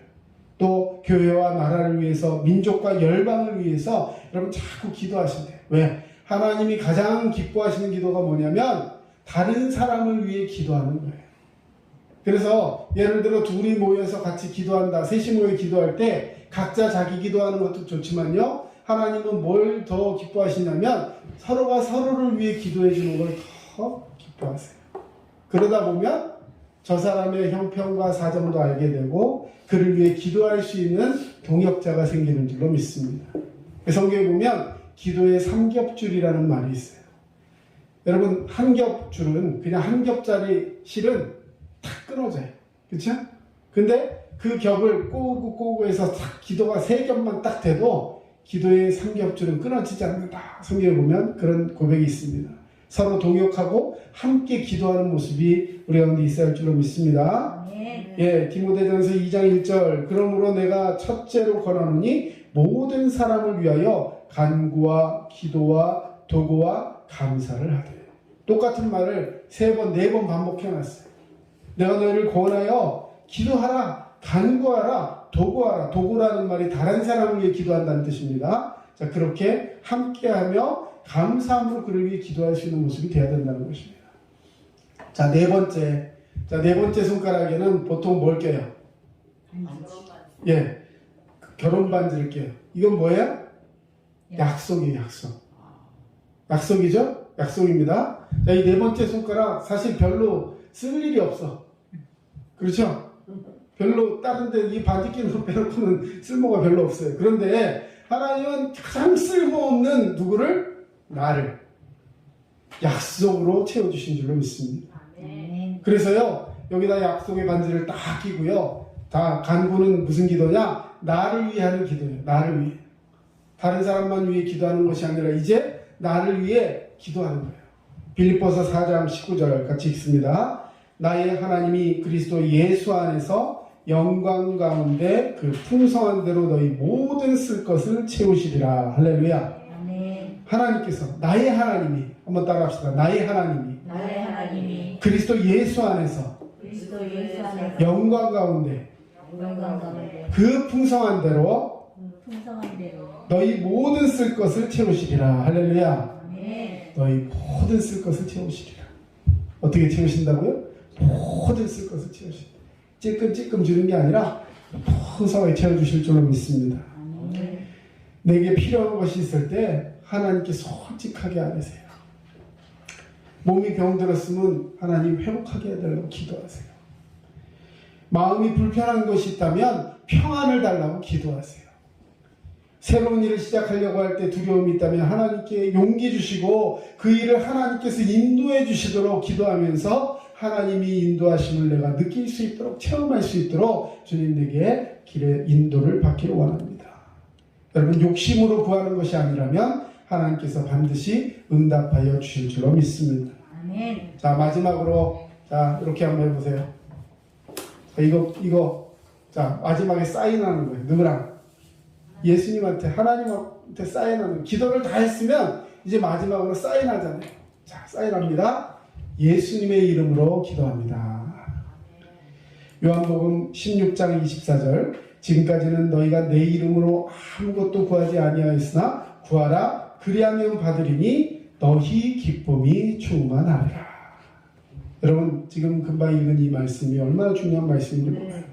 또 교회와 나라를 위해서, 민족과 열방을 위해서 여러분 자꾸 기도하신대요. 왜? 하나님이 가장 기뻐하시는 기도가 뭐냐면 다른 사람을 위해 기도하는 거예요. 그래서 예를 들어 둘이 모여서 같이 기도한다, 셋이 모여 기도할 때 각자 자기 기도하는 것도 좋지만요, 하나님은 뭘 더 기뻐하시냐면 서로가 서로를 위해 기도해 주는 걸 더 기뻐하세요. 그러다 보면 저 사람의 형편과 사정도 알게 되고 그를 위해 기도할 수 있는 동역자가 생기는 줄로 믿습니다. 성경에 보면 기도의 삼겹줄이라는 말이 있어요. 여러분, 한 겹줄은 그냥 한 겹짜리 실은 탁 끊어져요. 그렇죠? 근데 그 겹을 꼬고 해서 탁 기도가 세 겹만 딱 돼도 기도의 삼겹줄은 끊어지지 않는다. 성경에 보면 그런 고백이 있습니다. 서로 동역하고 함께 기도하는 모습이 우리 가운데 있어야 할 줄로 믿습니다. 디모데전서 2장 1절, 그러므로 내가 첫째로 권하노니 모든 사람을 위하여 간구와 기도와 도구와 감사를 하되. 똑같은 말을 3번, 4번 반복해놨어요. 내가 너희를 권하여 기도하라, 간구하라, 도구하라. 도구라는 말이 다른 사람을 위해 기도한다는 뜻입니다. 자, 그렇게 함께하며 감사함으로 그를 위해 기도할 수 있는 모습이 되어야 된다는 것입니다. 자, 네 번째 손가락에는 보통 뭘 껴요? 결혼 반지를 껴요. 이건 뭐예요? 약속이에요, 약속. 약속이죠? 약속입니다. 자, 이 네 번째 손가락 사실 별로 쓸 일이 없어. 그렇죠? 별로 다른데 이 반지 끼는 거 빼놓고는 쓸모가 별로 없어요. 그런데 하나님은 가장 쓸모없는 누구를? 나를 약속으로 채워주신 줄로 믿습니다. 그래서요, 여기다 약속의 반지를 딱 끼고요, 다 간구는 무슨 기도냐? 나를 위해 하는 기도예요. 나를 위해. 다른 사람만 위해 기도하는 것이 아니라 이제 나를 위해 기도하는 거예요. 빌립보서 4장 19절 같이 읽습니다. 나의 하나님이 그리스도 예수 안에서 영광 가운데 그 풍성한 대로 너희 모든 쓸 것을 채우시리라. 할렐루야. 하나님께서, 나의 하나님이, 한번 따라합시다. 나의 하나님이 그리스도 예수 안에서 영광 가운데 그 풍성한 대로 너희 모든 쓸 것을 채우시리라. 할렐루야. 너희 모든 쓸 것을 채우시리라. 어떻게 채우신다고요? 모든 쓸 것을 채우신다. 찔끔찔끔 주는 게 아니라 풍성하게 채워주실 줄로 믿습니다. 내게 필요한 것이 있을 때 하나님께 솔직하게 아뢰세요. 몸이 병들었으면 하나님 회복하게 해달라고 기도하세요. 마음이 불편한 것이 있다면 평안을 달라고 기도하세요. 새로운 일을 시작하려고 할 때 두려움이 있다면 하나님께 용기 주시고 그 일을 하나님께서 인도해 주시도록 기도하면서 하나님이 인도하심을 내가 느낄 수 있도록, 체험할 수 있도록 주님에게 길의 인도를 받기를 원합니다. 여러분, 욕심으로 구하는 것이 아니라면 하나님께서 반드시 응답하여 주실 줄로 믿습니다. 자, 마지막으로, 자, 이렇게 한번 해보세요. 자, 이거, 자, 마지막에 사인하는 거예요. 누구랑? 예수님한테, 하나님한테 사인하는, 기도를 다 했으면 이제 마지막으로 사인하잖아요. 자, 사인합니다. 예수님의 이름으로 기도합니다. 요한복음 16장 24절, 지금까지는 너희가 내 이름으로 아무것도 구하지 아니하였으나 구하라, 그리하면 받으리니 너희 기쁨이 충만하리라. 여러분, 지금 금방 읽은 이 말씀이 얼마나 중요한 말씀인지 몰라요.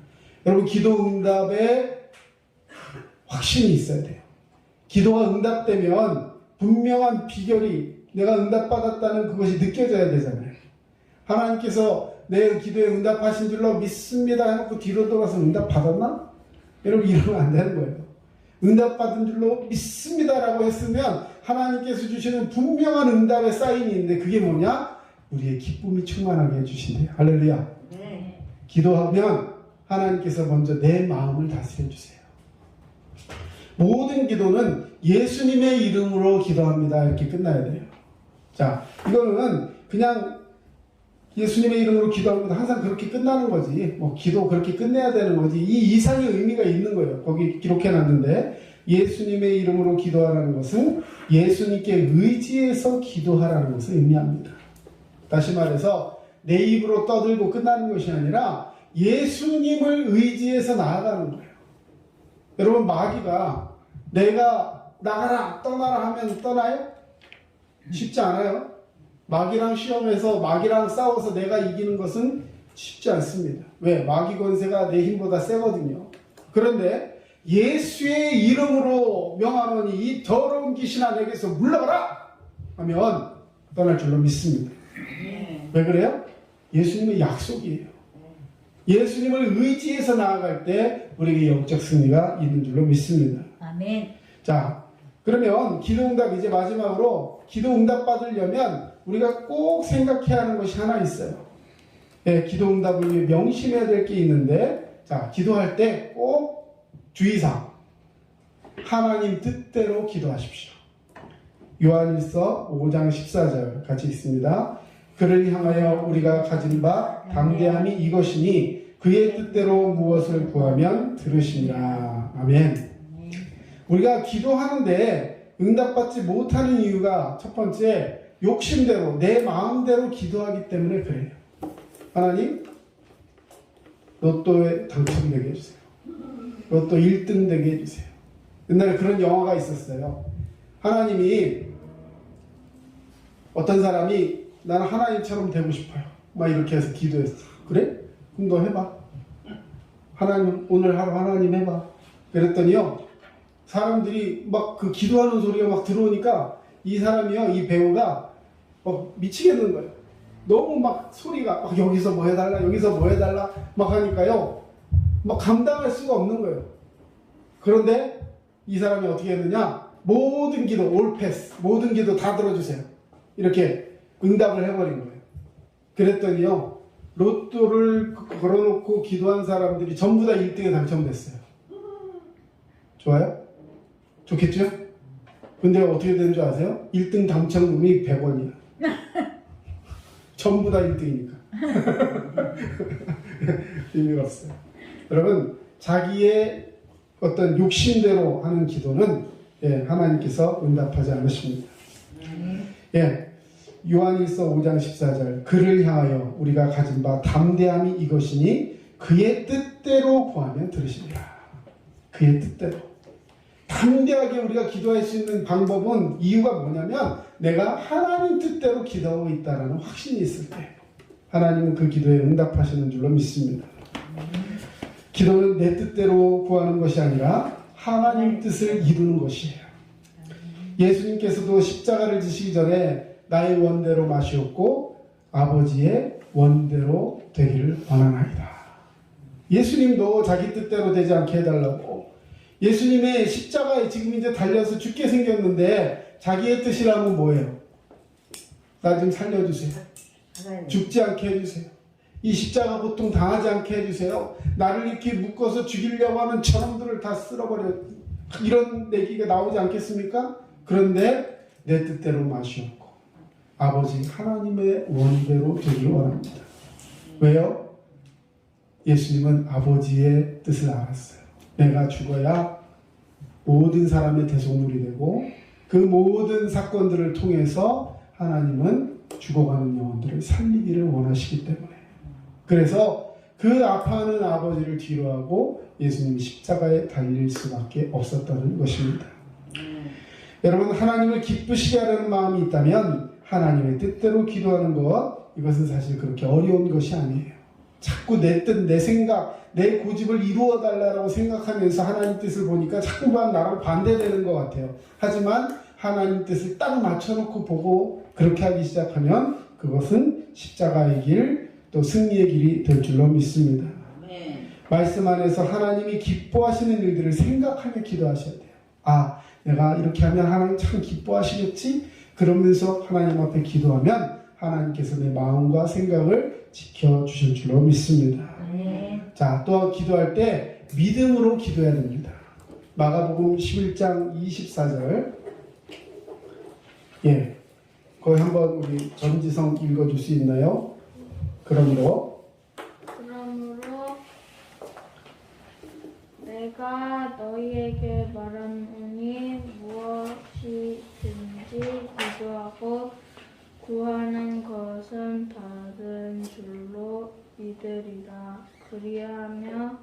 여러분, 기도 응답에 확신이 있어야 돼요. 기도가 응답되면 분명한 비결이, 내가 응답받았다는 그것이 느껴져야 되잖아요. 하나님께서 내 기도에 응답하신 줄로 믿습니다 해놓고 뒤로 돌아서 응답받았나? 여러분, 이러면 안 되는 거예요. 응답받은 줄로 믿습니다라고 했으면 하나님께서 주시는 분명한 응답의 사인이 있는데 그게 뭐냐? 우리의 기쁨이 충만하게 해주신대요. 할렐루야. 기도하면 하나님께서 먼저 내 마음을 다스려 주세요. 모든 기도는 예수님의 이름으로 기도합니다. 이렇게 끝나야 돼요. 자, 이거는 그냥 예수님의 이름으로 기도합니다. 항상 그렇게 끝나는 거지. 뭐 기도 그렇게 끝내야 되는 거지. 이 이상의 의미가 있는 거예요. 거기 기록해 놨는데 예수님의 이름으로 기도하라는 것은 예수님께 의지해서 기도하라는 것을 의미합니다. 다시 말해서 내 입으로 떠들고 끝나는 것이 아니라 예수님을 의지해서 나아가는 거예요. 여러분, 마귀가 내가 나가라 떠나라 하면 떠나요? 쉽지 않아요. 마귀랑 시험해서 마귀랑 싸워서 내가 이기는 것은 쉽지 않습니다. 왜? 마귀 권세가 내 힘보다 세거든요. 그런데 예수의 이름으로 명하노니 이 더러운 귀신아 내게서 물러가라 하면 떠날 줄로 믿습니다. 왜 그래요? 예수님의 약속이에요. 예수님을 의지해서 나아갈 때 우리에게 영적 승리가 있는 줄로 믿습니다. 아멘. 자, 그러면 기도응답 이제 마지막으로 기도응답 받으려면 우리가 꼭 생각해야 하는 것이 하나 있어요. 예, 기도응답을 위해 명심해야 될 게 있는데, 자, 기도할 때 꼭 주의사항, 하나님 뜻대로 기도하십시오. 요한일서 5장 14절 같이 읽습니다. 그를 향하여 우리가 가진 바 담대함이 이것이니 그의 뜻대로 무엇을 구하면 들으시리라. 아멘. 우리가 기도하는데 응답받지 못하는 이유가 첫 번째, 욕심대로 내 마음대로 기도하기 때문에 그래요. 하나님, 로또에 당첨되게 해주세요. 로또 1등 되게 해주세요. 옛날에 그런 영화가 있었어요. 하나님이, 어떤 사람이 나는 하나님처럼 되고 싶어요 막 이렇게 해서 기도했어. 그래? 그럼 너 해봐. 하나님, 오늘 하루 하나님 해봐. 그랬더니요, 사람들이 막 그 기도하는 소리가 막 들어오니까 이 사람이요, 이 배우가 미치겠는 거예요. 너무 막 소리가 막 여기서 뭐 해달라 여기서 뭐 해달라 막 하니까요, 막 감당할 수가 없는 거예요. 그런데 이 사람이 어떻게 했느냐, 모든 기도 올 패스, 모든 기도 다 들어주세요 이렇게 응답을 해버린 거예요. 그랬더니요, 로또를 걸어놓고 기도한 사람들이 전부 다 1등에 당첨됐어요. 좋아요? 좋겠죠? 근데 어떻게 되는 줄 아세요? 1등 당첨금이 100원이야. 전부 다 1등이니까. 의미가 없어요. 여러분, 자기의 어떤 욕심대로 하는 기도는 하나님께서 응답하지 않으십니다. 요한일서 5장 14절 그를 향하여 우리가 가진 바 담대함이 이것이니 그의 뜻대로 구하면 들으시리라. 그의 뜻대로. 담대하게 우리가 기도할 수 있는 방법은, 이유가 뭐냐면 내가 하나님 뜻대로 기도하고 있다는 확신이 있을 때 하나님은 그 기도에 응답하시는 줄로 믿습니다. 기도는 내 뜻대로 구하는 것이 아니라 하나님 뜻을 이루는 것이에요. 예수님께서도 십자가를 지시기 전에 나의 원대로 마시옵고 아버지의 원대로 되기를 원하나이다. 예수님도 자기 뜻대로 되지 않게 해달라고, 예수님의 십자가에 지금 이제 달려서 죽게 생겼는데 자기의 뜻이라면 뭐예요? 나 좀 살려주세요. 죽지 않게 해주세요. 이 십자가 고통 당하지 않게 해주세요. 나를 이렇게 묶어서 죽이려고 하는 저놈들을 다 쓸어버려. 이런 얘기가 나오지 않겠습니까? 그런데 내 뜻대로 마시옵고 아버지 하나님의 원대로 되기를 원합니다. 왜요? 예수님은 아버지의 뜻을 알았어요. 내가 죽어야 모든 사람의 대속물이 되고 그 모든 사건들을 통해서 하나님은 죽어가는 영혼들을 살리기를 원하시기 때문에, 그래서 그 아파하는 아버지를 뒤로하고 예수님이 십자가에 달릴 수밖에 없었다는 것입니다. 여러분, 하나님을 기쁘시게 하려는 마음이 있다면 하나님의 뜻대로 기도하는 것, 이것은 사실 그렇게 어려운 것이 아니에요. 자꾸 내 뜻, 내 생각, 내 고집을 이루어 달라고 생각하면서 하나님 뜻을 보니까 자꾸만 나랑 반대되는 것 같아요. 하지만 하나님 뜻을 딱 맞춰놓고 보고 그렇게 하기 시작하면 그것은 십자가의 길, 또 승리의 길이 될 줄로 믿습니다. 말씀 안에서 하나님이 기뻐하시는 일들을 생각하며 기도하셔야 돼요. 아, 내가 이렇게 하면 하나님 참 기뻐하시겠지? 그러면서 하나님 앞에 기도하면 하나님께서 내 마음과 생각을 지켜주실 줄로 믿습니다. 자, 또 기도할 때 믿음으로 기도해야 됩니다. 마가복음 11장 24절. 예, 거기 한번 우리 전지성 읽어줄 수 있나요? 그러므로 내가 너희에게 말하노니 무엇이든지 기도하고 구하는 것은 받은 줄로 믿으리라. 그리하면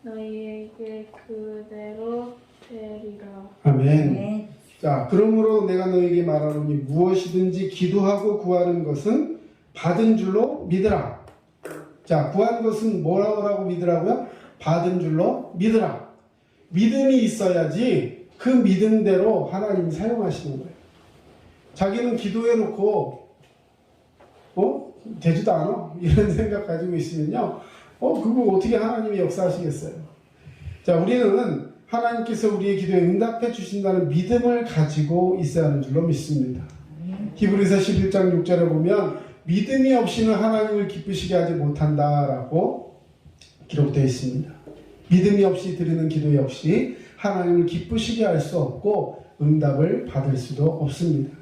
너희에게 그대로 되리라. 아멘. 네. 자, 그러므로 내가 너에게 말하노니 무엇이든지 기도하고 구하는 것은 받은 줄로 믿으라. 자, 구한 것은 뭐라고 믿으라고요? 받은 줄로 믿으라. 믿음이 있어야지 그 믿음대로 하나님이 사용하시는 거예요. 자기는 기도해놓고 되지도 않아? 이런 생각 가지고 있으면요, 그거 어떻게 하나님이 역사하시겠어요? 자, 우리는 하나님께서 우리의 기도에 응답해 주신다는 믿음을 가지고 있어야 하는 줄로 믿습니다. 히브리서 11장 6절에 보면 믿음이 없이는 하나님을 기쁘시게 하지 못한다라고 기록되어 있습니다. 믿음이 없이 드리는 기도 역시 하나님을 기쁘시게 할 수 없고 응답을 받을 수도 없습니다.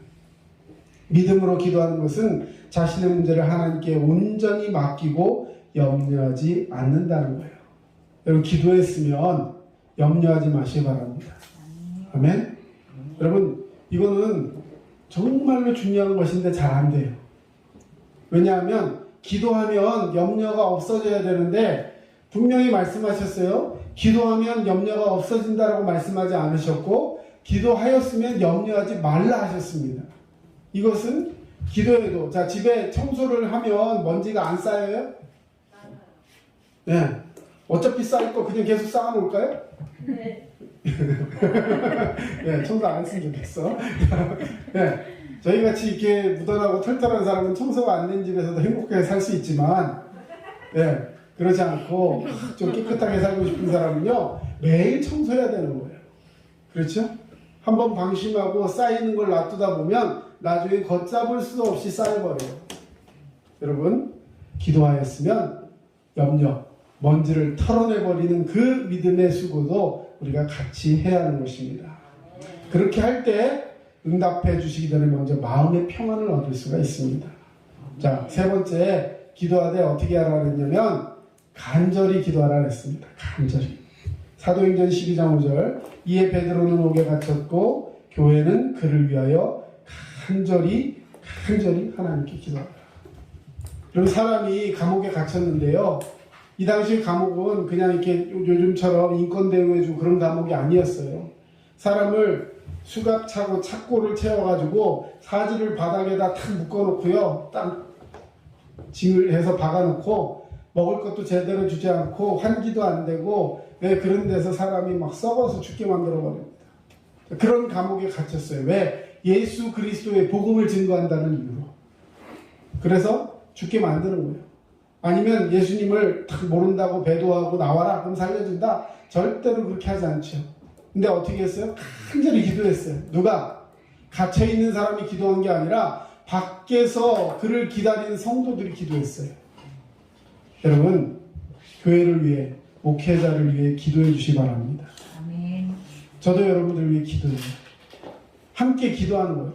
믿음으로 기도하는 것은 자신의 문제를 하나님께 온전히 맡기고 염려하지 않는다는 거예요. 여러분, 기도했으면 염려하지 마시기 바랍니다. 아멘? 여러분, 이거는 정말로 중요한 것인데 잘 안 돼요. 왜냐하면 기도하면 염려가 없어져야 되는데 분명히 말씀하셨어요. 기도하면 염려가 없어진다라고 말씀하지 않으셨고 기도하였으면 염려하지 말라 하셨습니다. 이것은 기도에도, 자, 집에 청소를 하면 먼지가 안 쌓여요? 네. 어차피 쌓일 거 그냥 계속 쌓아놓을까요? 네. 네, 청소 안 했으면 좋겠어. 네. 저희같이 이렇게 무던하고 털털한 사람은 청소가 안 된 집에서도 행복하게 살 수 있지만, 네, 그렇지 않고 좀 깨끗하게 살고 싶은 사람은요, 매일 청소해야 되는 거예요. 그렇죠? 한번 방심하고 쌓이는 걸 놔두다 보면 나중에 걷잡을 수 없이 쌓여버려요. 여러분, 기도하였으면 염려, 먼지를 털어내버리는 그 믿음의 수고도 우리가 같이 해야 하는 것입니다. 그렇게 할 때 응답해 주시기 전에 먼저 마음의 평안을 얻을 수가 있습니다. 자, 세 번째, 기도하되 어떻게 하라 그랬냐면 간절히 기도하라 그랬습니다. 간절히. 사도행전 12장 5절, 이에 베드로는 옥에 갇혔고 교회는 그를 위하여 간절히 하나님께 기도하라. 그럼 사람이 감옥에 갇혔는데요, 이 당시 감옥은 그냥 이렇게 요즘처럼 인권대우해주고 그런 감옥이 아니었어요. 사람을 수갑 차고 착고를 채워가지고 사지를 바닥에다 탁 묶어놓고요, 딱 징을 해서 박아놓고 먹을 것도 제대로 주지 않고 환기도 안 되고, 왜 그런 데서 사람이 막 썩어서 죽게 만들어버립니다. 그런 감옥에 갇혔어요. 왜? 예수 그리스도의 복음을 증거한다는 이유로. 그래서 죽게 만드는 거예요. 아니면 예수님을 딱 모른다고 배도하고 나와라 그럼 살려준다? 절대로 그렇게 하지 않죠. 근데 어떻게 했어요? 간절히 기도했어요. 누가? 갇혀있는 사람이 기도한 게 아니라 밖에서 그를 기다리는 성도들이 기도했어요. 여러분, 교회를 위해, 목회자를 위해 기도해 주시기 바랍니다. 아멘. 저도 여러분들 위해 기도해요. 함께 기도하는 거예요.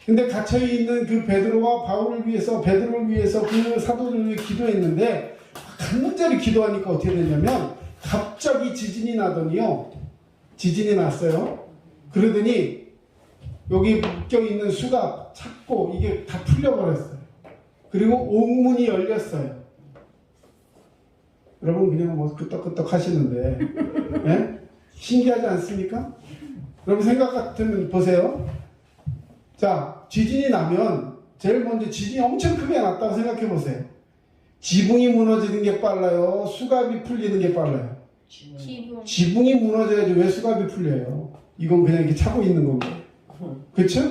근데 갇혀있는 그 베드로와 바울을 위해서, 베드로를 위해서 그 사도들을 위해 기도했는데 간절히 기도하니까 어떻게 되냐면 갑자기 지진이 나더니요, 지진이 났어요. 그러더니 여기 묶여있는 수갑, 착고 이게 다 풀려버렸어요. 그리고 옥문이 열렸어요. 여러분 그냥 뭐 끄떡끄떡 하시는데 네? 신기하지 않습니까? 여러분 생각 같으면 보세요. 자, 지진이 나면 제일 먼저 지진이 엄청 크게 났다고 생각해 보세요. 지붕이 무너지는 게 빨라요? 수갑이 풀리는 게 빨라요? 지붕. 지붕이 무너져야지 왜 수갑이 풀려요? 이건 그냥 이렇게 차고 있는 건데. 그쵸?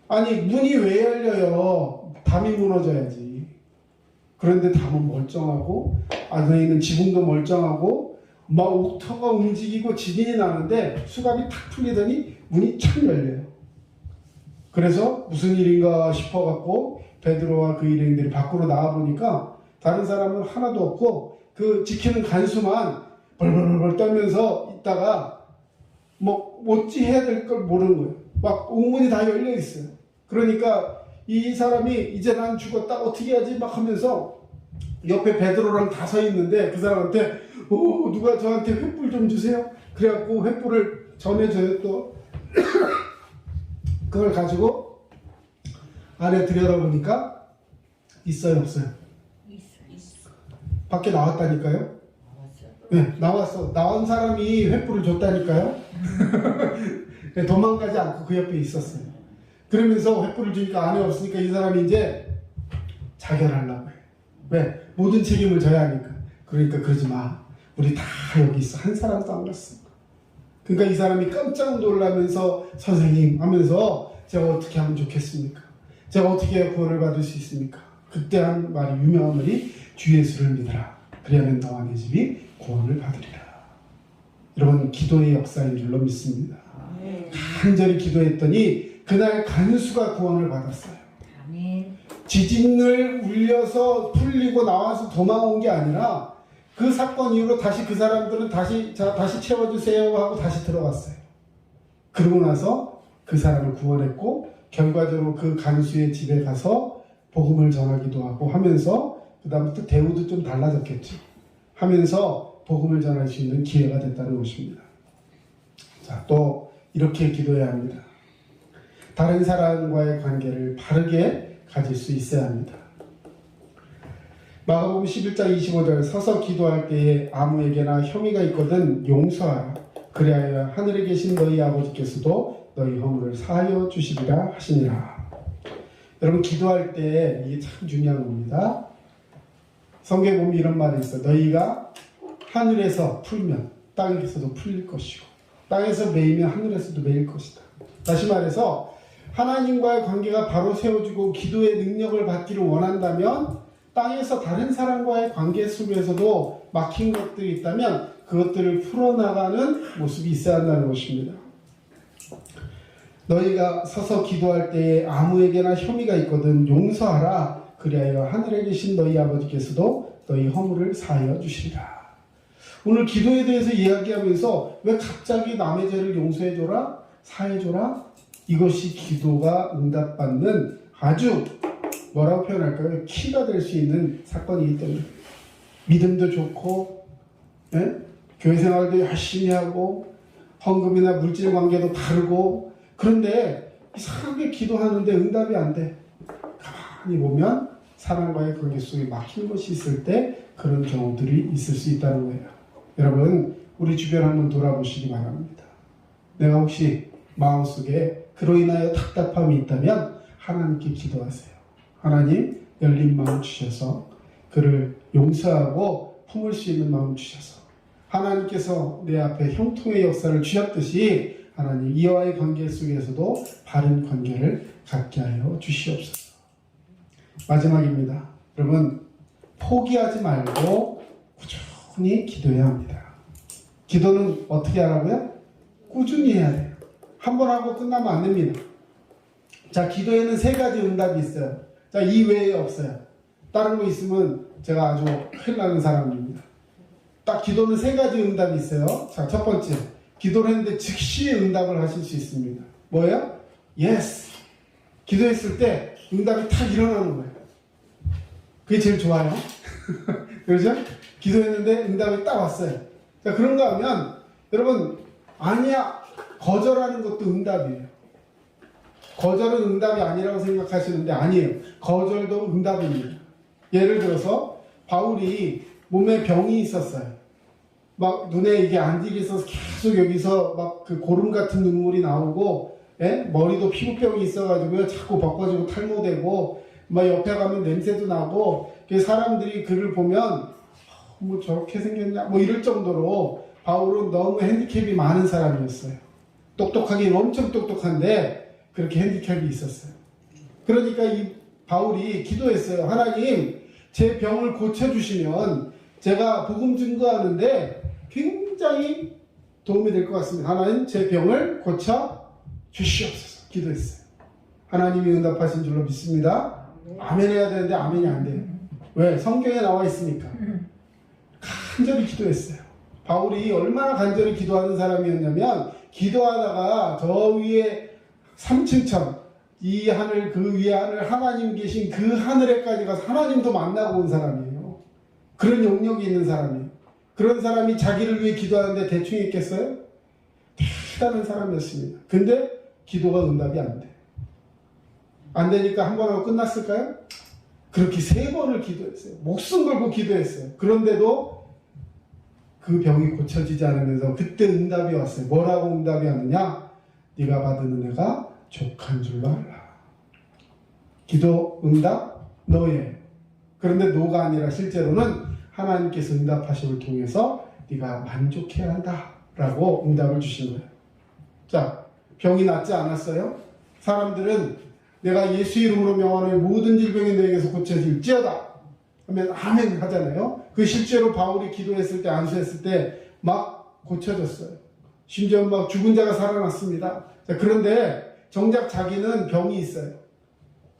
아니, 문이 왜 열려요? 담이 무너져야지. 그런데 담은 멀쩡하고 안에 있는 지붕도 멀쩡하고 막 옥터가 움직이고 지진이 나는데 수갑이 탁 풀리더니 문이 촥 열려요. 그래서 무슨 일인가 싶어갖고 베드로와 그 일행들이 밖으로 나와보니까 다른 사람은 하나도 없고 그 지키는 간수만 벌벌벌 떨면서 있다가 뭐 어찌 해야 될 걸 모르는 거예요. 막 옥문이 다 열려 있어요. 그러니까 이 사람이 이제 난 죽었다 어떻게 해야지 막 하면서 옆에 베드로랑 다 서 있는데 그 사람한테 누가 저한테 횃불 좀 주세요. 그래갖고 횃불을 전해줘요. 또 그걸 가지고 안에 들여다보니까 있어요 없어요? 있어. 밖에 나왔다니까요. 나왔어. 네, 나왔어. 나온 사람이 횃불을 줬다니까요. 도망가지 않고 그 옆에 있었어요. 그러면서 횃불을 주니까 안에 없으니까 이 사람이 이제 자결하려고 해요. 왜? 모든 책임을 져야 하니까. 그러니까 그러지 마. 우리 다 여기 있어. 한 사람도 안 갔어. 그러니까 이 사람이 깜짝 놀라면서 선생님 하면서 제가 어떻게 하면 좋겠습니까? 제가 어떻게 해야 구원을 받을 수 있습니까? 그때 한 말이 유명한 말이 주 예수를 믿어라. 그리하면 너와 내 집이 구원을 받으리라. 여러분 기도의 역사인 줄로 믿습니다. 간절히 기도했더니 그날 간수가 구원을 받았어요. 아멘. 지진을 울려서 풀리고 나와서 도망온 게 아니라 그 사건 이후로 다시 그 사람들은 다시 채워주세요 하고 다시 들어갔어요. 그러고 나서 그 사람을 구원했고 결과적으로 그 간수의 집에 가서 복음을 전하기도 하고 하면서 그 다음부터 대우도 좀 달라졌겠죠. 하면서 복음을 전할 수 있는 기회가 됐다는 것입니다. 자, 또 이렇게 기도해야 합니다. 다른 사람과의 관계를 바르게 가질 수 있어야 합니다. 마가복음 11장 25절 서서 기도할 때에 아무에게나 혐의가 있거든 용서하라. 그리하여 하늘에 계신 너희 아버지께서도 너희 허물을 사하여 주시리라 하시니라. 여러분 기도할 때 이게 참 중요한 겁니다. 성경에 보면 이런 말이 있어요. 너희가 하늘에서 풀면 땅에서도 풀릴 것이고 땅에서 매이면 하늘에서도 매일 것이다. 다시 말해서 하나님과의 관계가 바로 세워지고 기도의 능력을 받기를 원한다면 땅에서 다른 사람과의 관계 속에서도 막힌 것들이 있다면 그것들을 풀어나가는 모습이 있어야 한다는 것입니다. 너희가 서서 기도할 때에 아무에게나 혐의가 있거든 용서하라. 그리하여 하늘에 계신 너희 아버지께서도 너희 허물을 사하여 주시리라. 오늘 기도에 대해서 이야기하면서 왜 갑자기 남의 죄를 용서해줘라? 사해줘라? 이것이 기도가 응답받는 아주 뭐라고 표현할까요? 키가 될 수 있는 사건이기 때문에 믿음도 좋고 교회 생활도 열심히 하고 헌금이나 물질 관계도 다르고 그런데 이상하게 기도하는데 응답이 안 돼. 가만히 보면 사람과의 관계 속에 막힌 것이 있을 때 그런 경우들이 있을 수 있다는 거예요. 여러분 우리 주변 한번 돌아보시기 바랍니다. 내가 혹시 마음속에 그로 인하여 답답함이 있다면 하나님께 기도하세요. 하나님 열린 마음 주셔서 그를 용서하고 품을 수 있는 마음 주셔서 하나님께서 내 앞에 형통의 역사를 주셨듯이 하나님 이와의 관계 속에서도 바른 관계를 갖게 하여 주시옵소서. 마지막입니다. 여러분 포기하지 말고 꾸준히 기도해야 합니다. 기도는 어떻게 하라고요? 꾸준히 해야 돼요. 한 번 하고 끝나면 안 됩니다. 자, 기도에는 3가지 응답이 있어요. 자, 이 외에 없어요. 다른 거 있으면 제가 아주 큰일 나는 사람입니다. 딱 기도는 3가지 응답이 있어요. 자, 첫 번째, 기도를 했는데 즉시 응답을 하실 수 있습니다. 뭐예요? Yes. 기도했을 때 응답이 탁 일어나는 거예요. 그게 제일 좋아요. 그렇죠? 기도했는데 응답이 딱 왔어요. 자, 그런가 하면 여러분 아니야 거절하는 것도 응답이에요. 거절은 응답이 아니라고 생각하시는데 아니에요. 거절도 응답입니다. 예를 들어서 바울이 몸에 병이 있었어요. 막 눈에 이게 안질이 있어서 계속 여기서 막 그 고름 같은 눈물이 나오고 머리도 피부병이 있어가지고요. 자꾸 벗겨지고 탈모되고 막 옆에 가면 냄새도 나고 사람들이 그를 보면 뭐 저렇게 생겼냐 뭐 이럴 정도로 바울은 너무 핸디캡이 많은 사람이었어요. 똑똑하긴 엄청 똑똑한데 그렇게 핸디캡이 있었어요. 그러니까 이 바울이 기도했어요. 하나님 제 병을 고쳐주시면 제가 복음 증거하는데 굉장히 도움이 될 것 같습니다. 하나님 제 병을 고쳐주시옵소서 기도했어요. 하나님이 응답하신 줄로 믿습니다. 아멘 해야 되는데 아멘이 안 돼요. 왜? 성경에 나와 있으니까. 간절히 기도했어요. 바울이 얼마나 간절히 기도하는 사람이었냐면 기도하다가 저 위에 3층천 이 하늘 그 위에 하늘 하나님 계신 그 하늘에까지 가서 하나님도 만나고 온 사람이에요. 그런 영역이 있는 사람이에요. 그런 사람이 자기를 위해 기도하는데 대충 있겠어요? 대단한 사람이었습니다. 근데 기도가 응답이 안 돼. 안 되니까 한 번 하고 끝났을까요? 그렇게 3번을 기도했어요. 목숨 걸고 기도했어요. 그런데도 그 병이 고쳐지지 않으면서 그때 응답이 왔어요. 뭐라고 응답이 왔느냐? 네가 받은 은혜가 족한 줄로 알라. 기도 응답 너의. 그런데 노가 아니라 실제로는 하나님께서 응답하심을 통해서 네가 만족해야 한다 라고 응답을 주신 거예요. 자, 병이 낫지 않았어요? 사람들은 내가 예수 이름으로 명하노니 모든 질병이 너에게서 고쳐질지어다 하면 아멘 하잖아요. 그 실제로 바울이 기도했을 때 안수했을 때 막 고쳐졌어요. 심지어 막 죽은 자가 살아났습니다. 자, 그런데 정작 자기는 병이 있어요.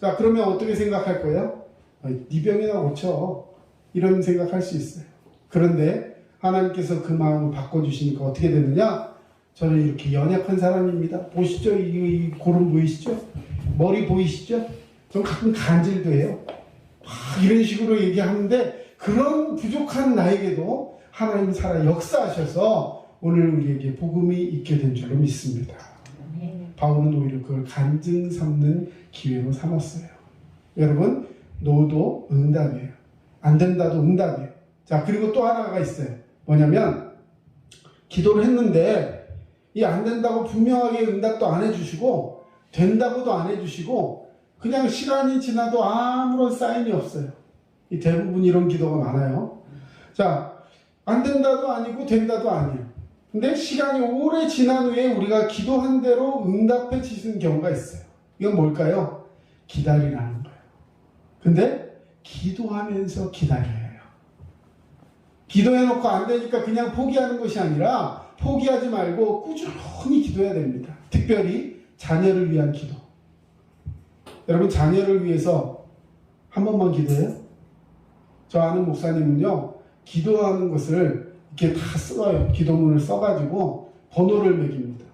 자, 그러면 어떻게 생각할 거예요? 네 병이나 고쳐. 이런 생각할 수 있어요. 그런데 하나님께서 그 마음을 바꿔주시니까 어떻게 되느냐? 저는 이렇게 연약한 사람입니다. 보시죠? 이 고름 보이시죠? 머리 보이시죠? 전 가끔 간질도 해요. 이런 식으로 얘기하는데 그런 부족한 나에게도 하나님 살아 역사하셔서 오늘 우리에게 복음이 있게 된 줄로 믿습니다. 바울은 오히려 그걸 간증 삼는 기회로 삼았어요. 여러분, 노도 응답이에요. 안 된다도 응답이에요. 자, 그리고 또 하나가 있어요. 뭐냐면 기도를 했는데 이 안 된다고 분명하게 응답도 안 해주시고 된다고도 안 해주시고 그냥 시간이 지나도 아무런 사인이 없어요. 이 대부분 이런 기도가 많아요. 자, 안 된다도 아니고 된다도 아니에요. 근데 시간이 오래 지난 후에 우리가 기도한 대로 응답해 주시는 경우가 있어요. 이건 뭘까요? 기다리라는 거예요. 근데 기도하면서 기다려야 해요. 기도해놓고 안 되니까 그냥 포기하는 것이 아니라 포기하지 말고 꾸준히 기도해야 됩니다. 특별히 자녀를 위한 기도. 여러분, 자녀를 위해서 한 번만 기도해요? 저 아는 목사님은요, 기도하는 것을 이렇게 다 써요. 기도문을 써가지고 번호를 매깁니다.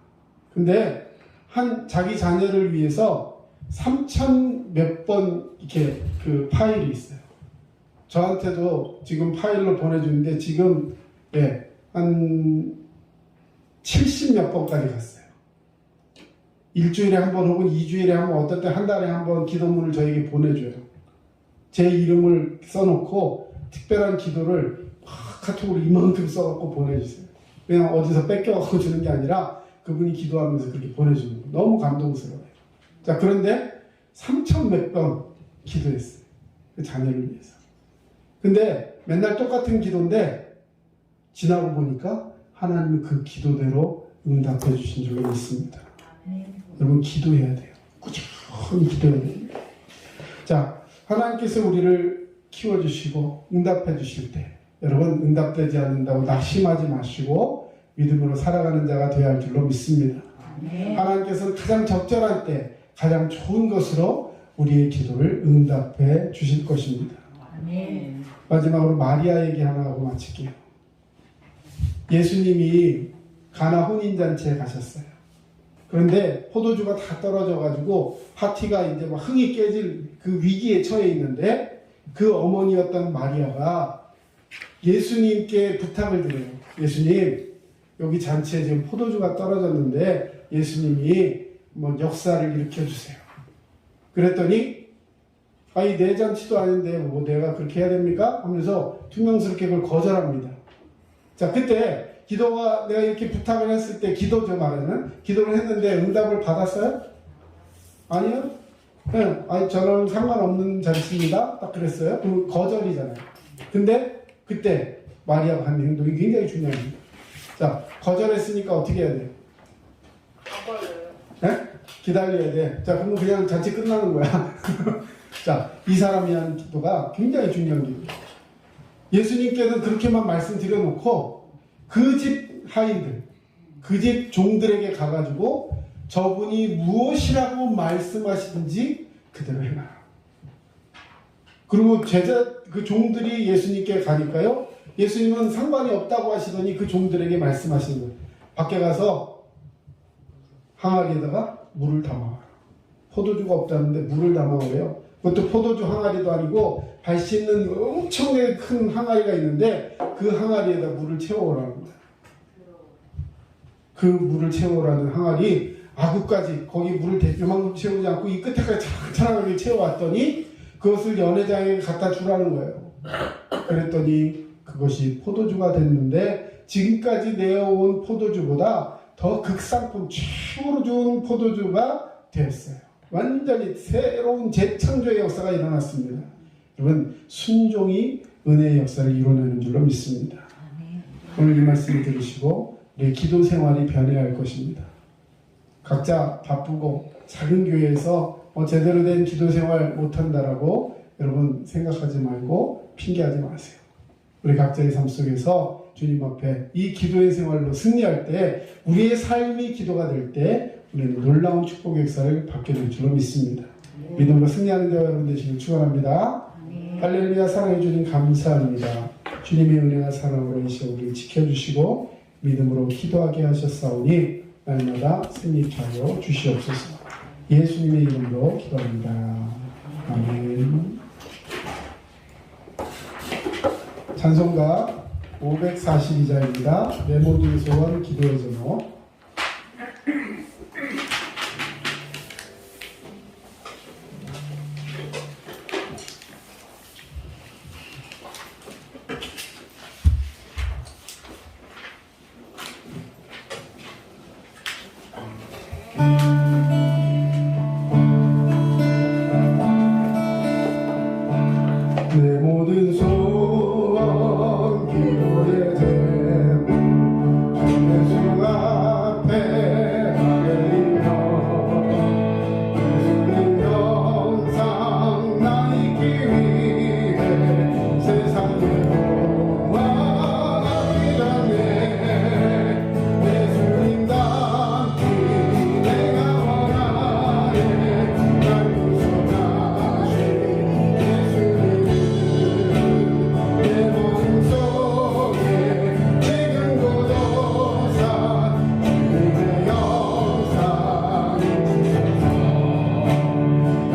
근데 자기 자녀를 위해서 3,000 몇 번 이렇게 그 파일이 있어요. 저한테도 지금 파일로 보내주는데 지금 한 70 몇 번까지 갔어요. 일주일에 한 번 혹은 2주일에 한 번, 어떨 때 한 달에 한 번 기도문을 저에게 보내줘요. 제 이름을 써놓고 특별한 기도를 카톡으로 이만큼 써갖고 보내주세요. 그냥 어디서 뺏겨갖고 주는 게 아니라 그분이 기도하면서 그렇게 보내주는 거. 너무 감동스러워요. 자, 그런데 3,000 몇 번 기도했어요. 그 자녀를 위해서. 근데 맨날 똑같은 기도인데 지나고 보니까 하나님은 그 기도대로 응답해 주신 줄로 믿습니다. 여러분, 기도해야 돼요. 꾸준히 기도해야 됩니다. 자, 하나님께서 우리를 키워주시고 응답해 주실 때 여러분, 응답되지 않는다고 낙심하지 마시고 믿음으로 살아가는 자가 되어야 할 줄로 믿습니다. 하나님께서는 가장 적절한 때 가장 좋은 것으로 우리의 기도를 응답해 주실 것입니다. 마지막으로 마리아 얘기 하나 하고 마칠게요. 예수님이 가나 혼인잔치에 가셨어요. 그런데 포도주가 다 떨어져가지고 파티가 이제 막 흥이 깨질 그 위기에 처해 있는데 그 어머니였던 마리아가 예수님께 부탁을 드려요. 예수님, 여기 잔치에 지금 포도주가 떨어졌는데 예수님이 뭐 역사를 일으켜주세요. 그랬더니 아니, 내 잔치도 아닌데 뭐 내가 그렇게 해야 됩니까? 하면서 투명스럽게 그걸 거절합니다. 자, 그때 기도가 내가 이렇게 부탁을 했을 때 기도죠, 말하는 기도를 했는데 응답을 받았어요? 아니요. 네, 아니, 저는 상관없는 잔치입니다. 딱 그랬어요. 그럼 거절이잖아요. 근데 그때 마리아가 한 행동이 굉장히 중요합니다. 자, 거절했으니까 어떻게 해야 돼요? 네? 기다려야 돼. 자, 그러면 그냥 잔치 끝나는 거야. 자, 이 사람이 하는 기도가 굉장히 중요한 기도예요. 예수님께는 그렇게만 말씀드려놓고 그 집 하인들, 그 집 종들에게 가가지고 저분이 무엇이라고 말씀하시든지 그대로 해놔라. 그리고 그 종들이 예수님께 가니까요, 예수님은 상관이 없다고 하시더니 그 종들에게 말씀하시는 거예요. 밖에 가서 항아리에다가 물을 담아와라. 포도주가 없다는데 물을 담아오래요. 그것도 포도주 항아리도 아니고 발 씻는 엄청나게 큰 항아리가 있는데 그 항아리에다 물을 채워오라는 거예요. 그 물을 채워오라는 항아리 아구까지 거기 물을 요만큼 채우지 않고 이 끝에까지 찬찬하게 채워왔더니 그것을 연회장에 갖다 주라는 거예요. 그랬더니 그것이 포도주가 됐는데 지금까지 내어온 포도주보다 더 극상품 최고로 좋은 포도주가 되었어요. 완전히 새로운 재창조의 역사가 일어났습니다. 여러분 순종이 은혜의 역사를 이뤄내는 줄로 믿습니다. 오늘 이 말씀을 들으시고 우리 기도 생활이 변해야 할 것입니다. 각자 바쁘고 작은 교회에서 제대로 된 기도 생활 못한다라고 여러분 생각하지 말고 핑계하지 마세요. 우리 각자의 삶 속에서 주님 앞에 이 기도의 생활로 승리할 때 우리의 삶이 기도가 될 때 우리는 놀라운 축복의 역사를 받게 될 줄로 믿습니다. 믿음으로 승리하는 자와 여러분 되시길 축원합니다. 할렐루야. 사랑해 주님 감사합니다. 주님의 은혜와 사랑으로 이 시간 우리를 지켜주시고 믿음으로 기도하게 하셨사오니 날마다 승리케 하여 주시옵소서. 예수님의 이름으로 기도합니다. 아멘. 찬송가 542자입니다. 내 모든 소원 기도의 제목. 내 모든 소원 기도의 제목 예수 앞에 아뢰며 예수님 영상 나 있기 위해 세상에 보아하리라네. 예수님 닮기 내가 원하네. 날 구속하신 예수님 내 몸속에 지금 고도사 주님의 영상이 주셔서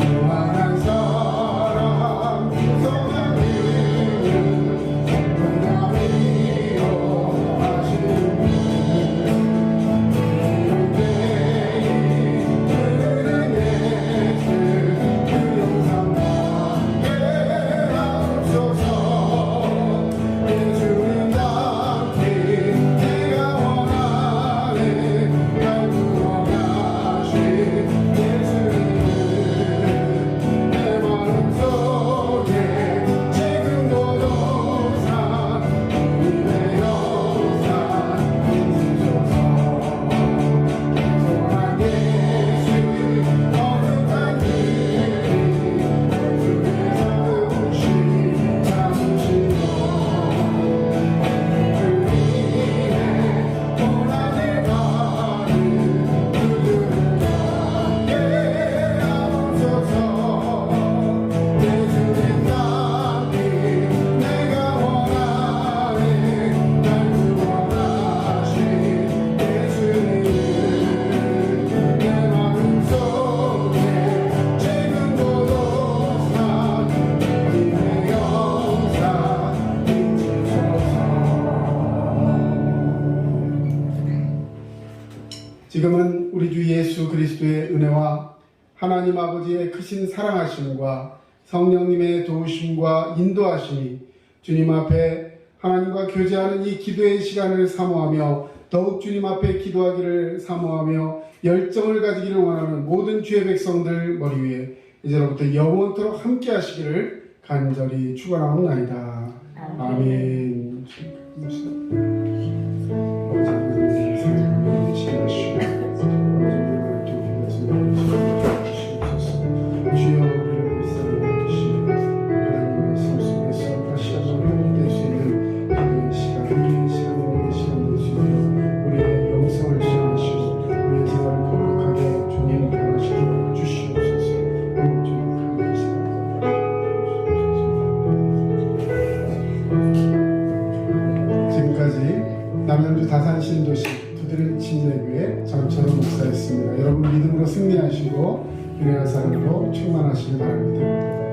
무한한 사랑 구속하기를 성령님이요 하시는 그는 예수 그 영상 함께 하옵소서. 예수님 닮기 내가 원하네. 날 구원하신 예수님 내 마음속에 지금 고도사 주님의 영상 주셔서 소한 예수 거룩한 그의 자우신 참으시고 지금은 우리 주 예수 그리스도의 은혜와 하나님 아버지의 크신 사랑하심과 성령님의 도우심과 인도하심이 주님 앞에 하나님과 교제하는 이 기도의 시간을 사모하며 더욱 주님 앞에 기도하기를 사모하며 열정을 가지기를 원하는 모든 주의 백성들 머리 위에 이제로부터 영원토록 함께 하시기를 간절히 축원하옵나이다. 아멘. 주여 우리를 불쌍히 여기시고 하나님의 삶 속에서 다시 한번 회복될 수 있는 기도의 시간, 우리의 시간 될 수 있는 우리의 영성을 시험하시고 우리의 생활을 거룩하게 주님 변화시켜 주시옵소서. 주님 감사합니다. 신예교회 장철호 목사였습니다. 여러분 믿음으로 승리하시고 유능한 사람으로 충만하시길 바랍니다.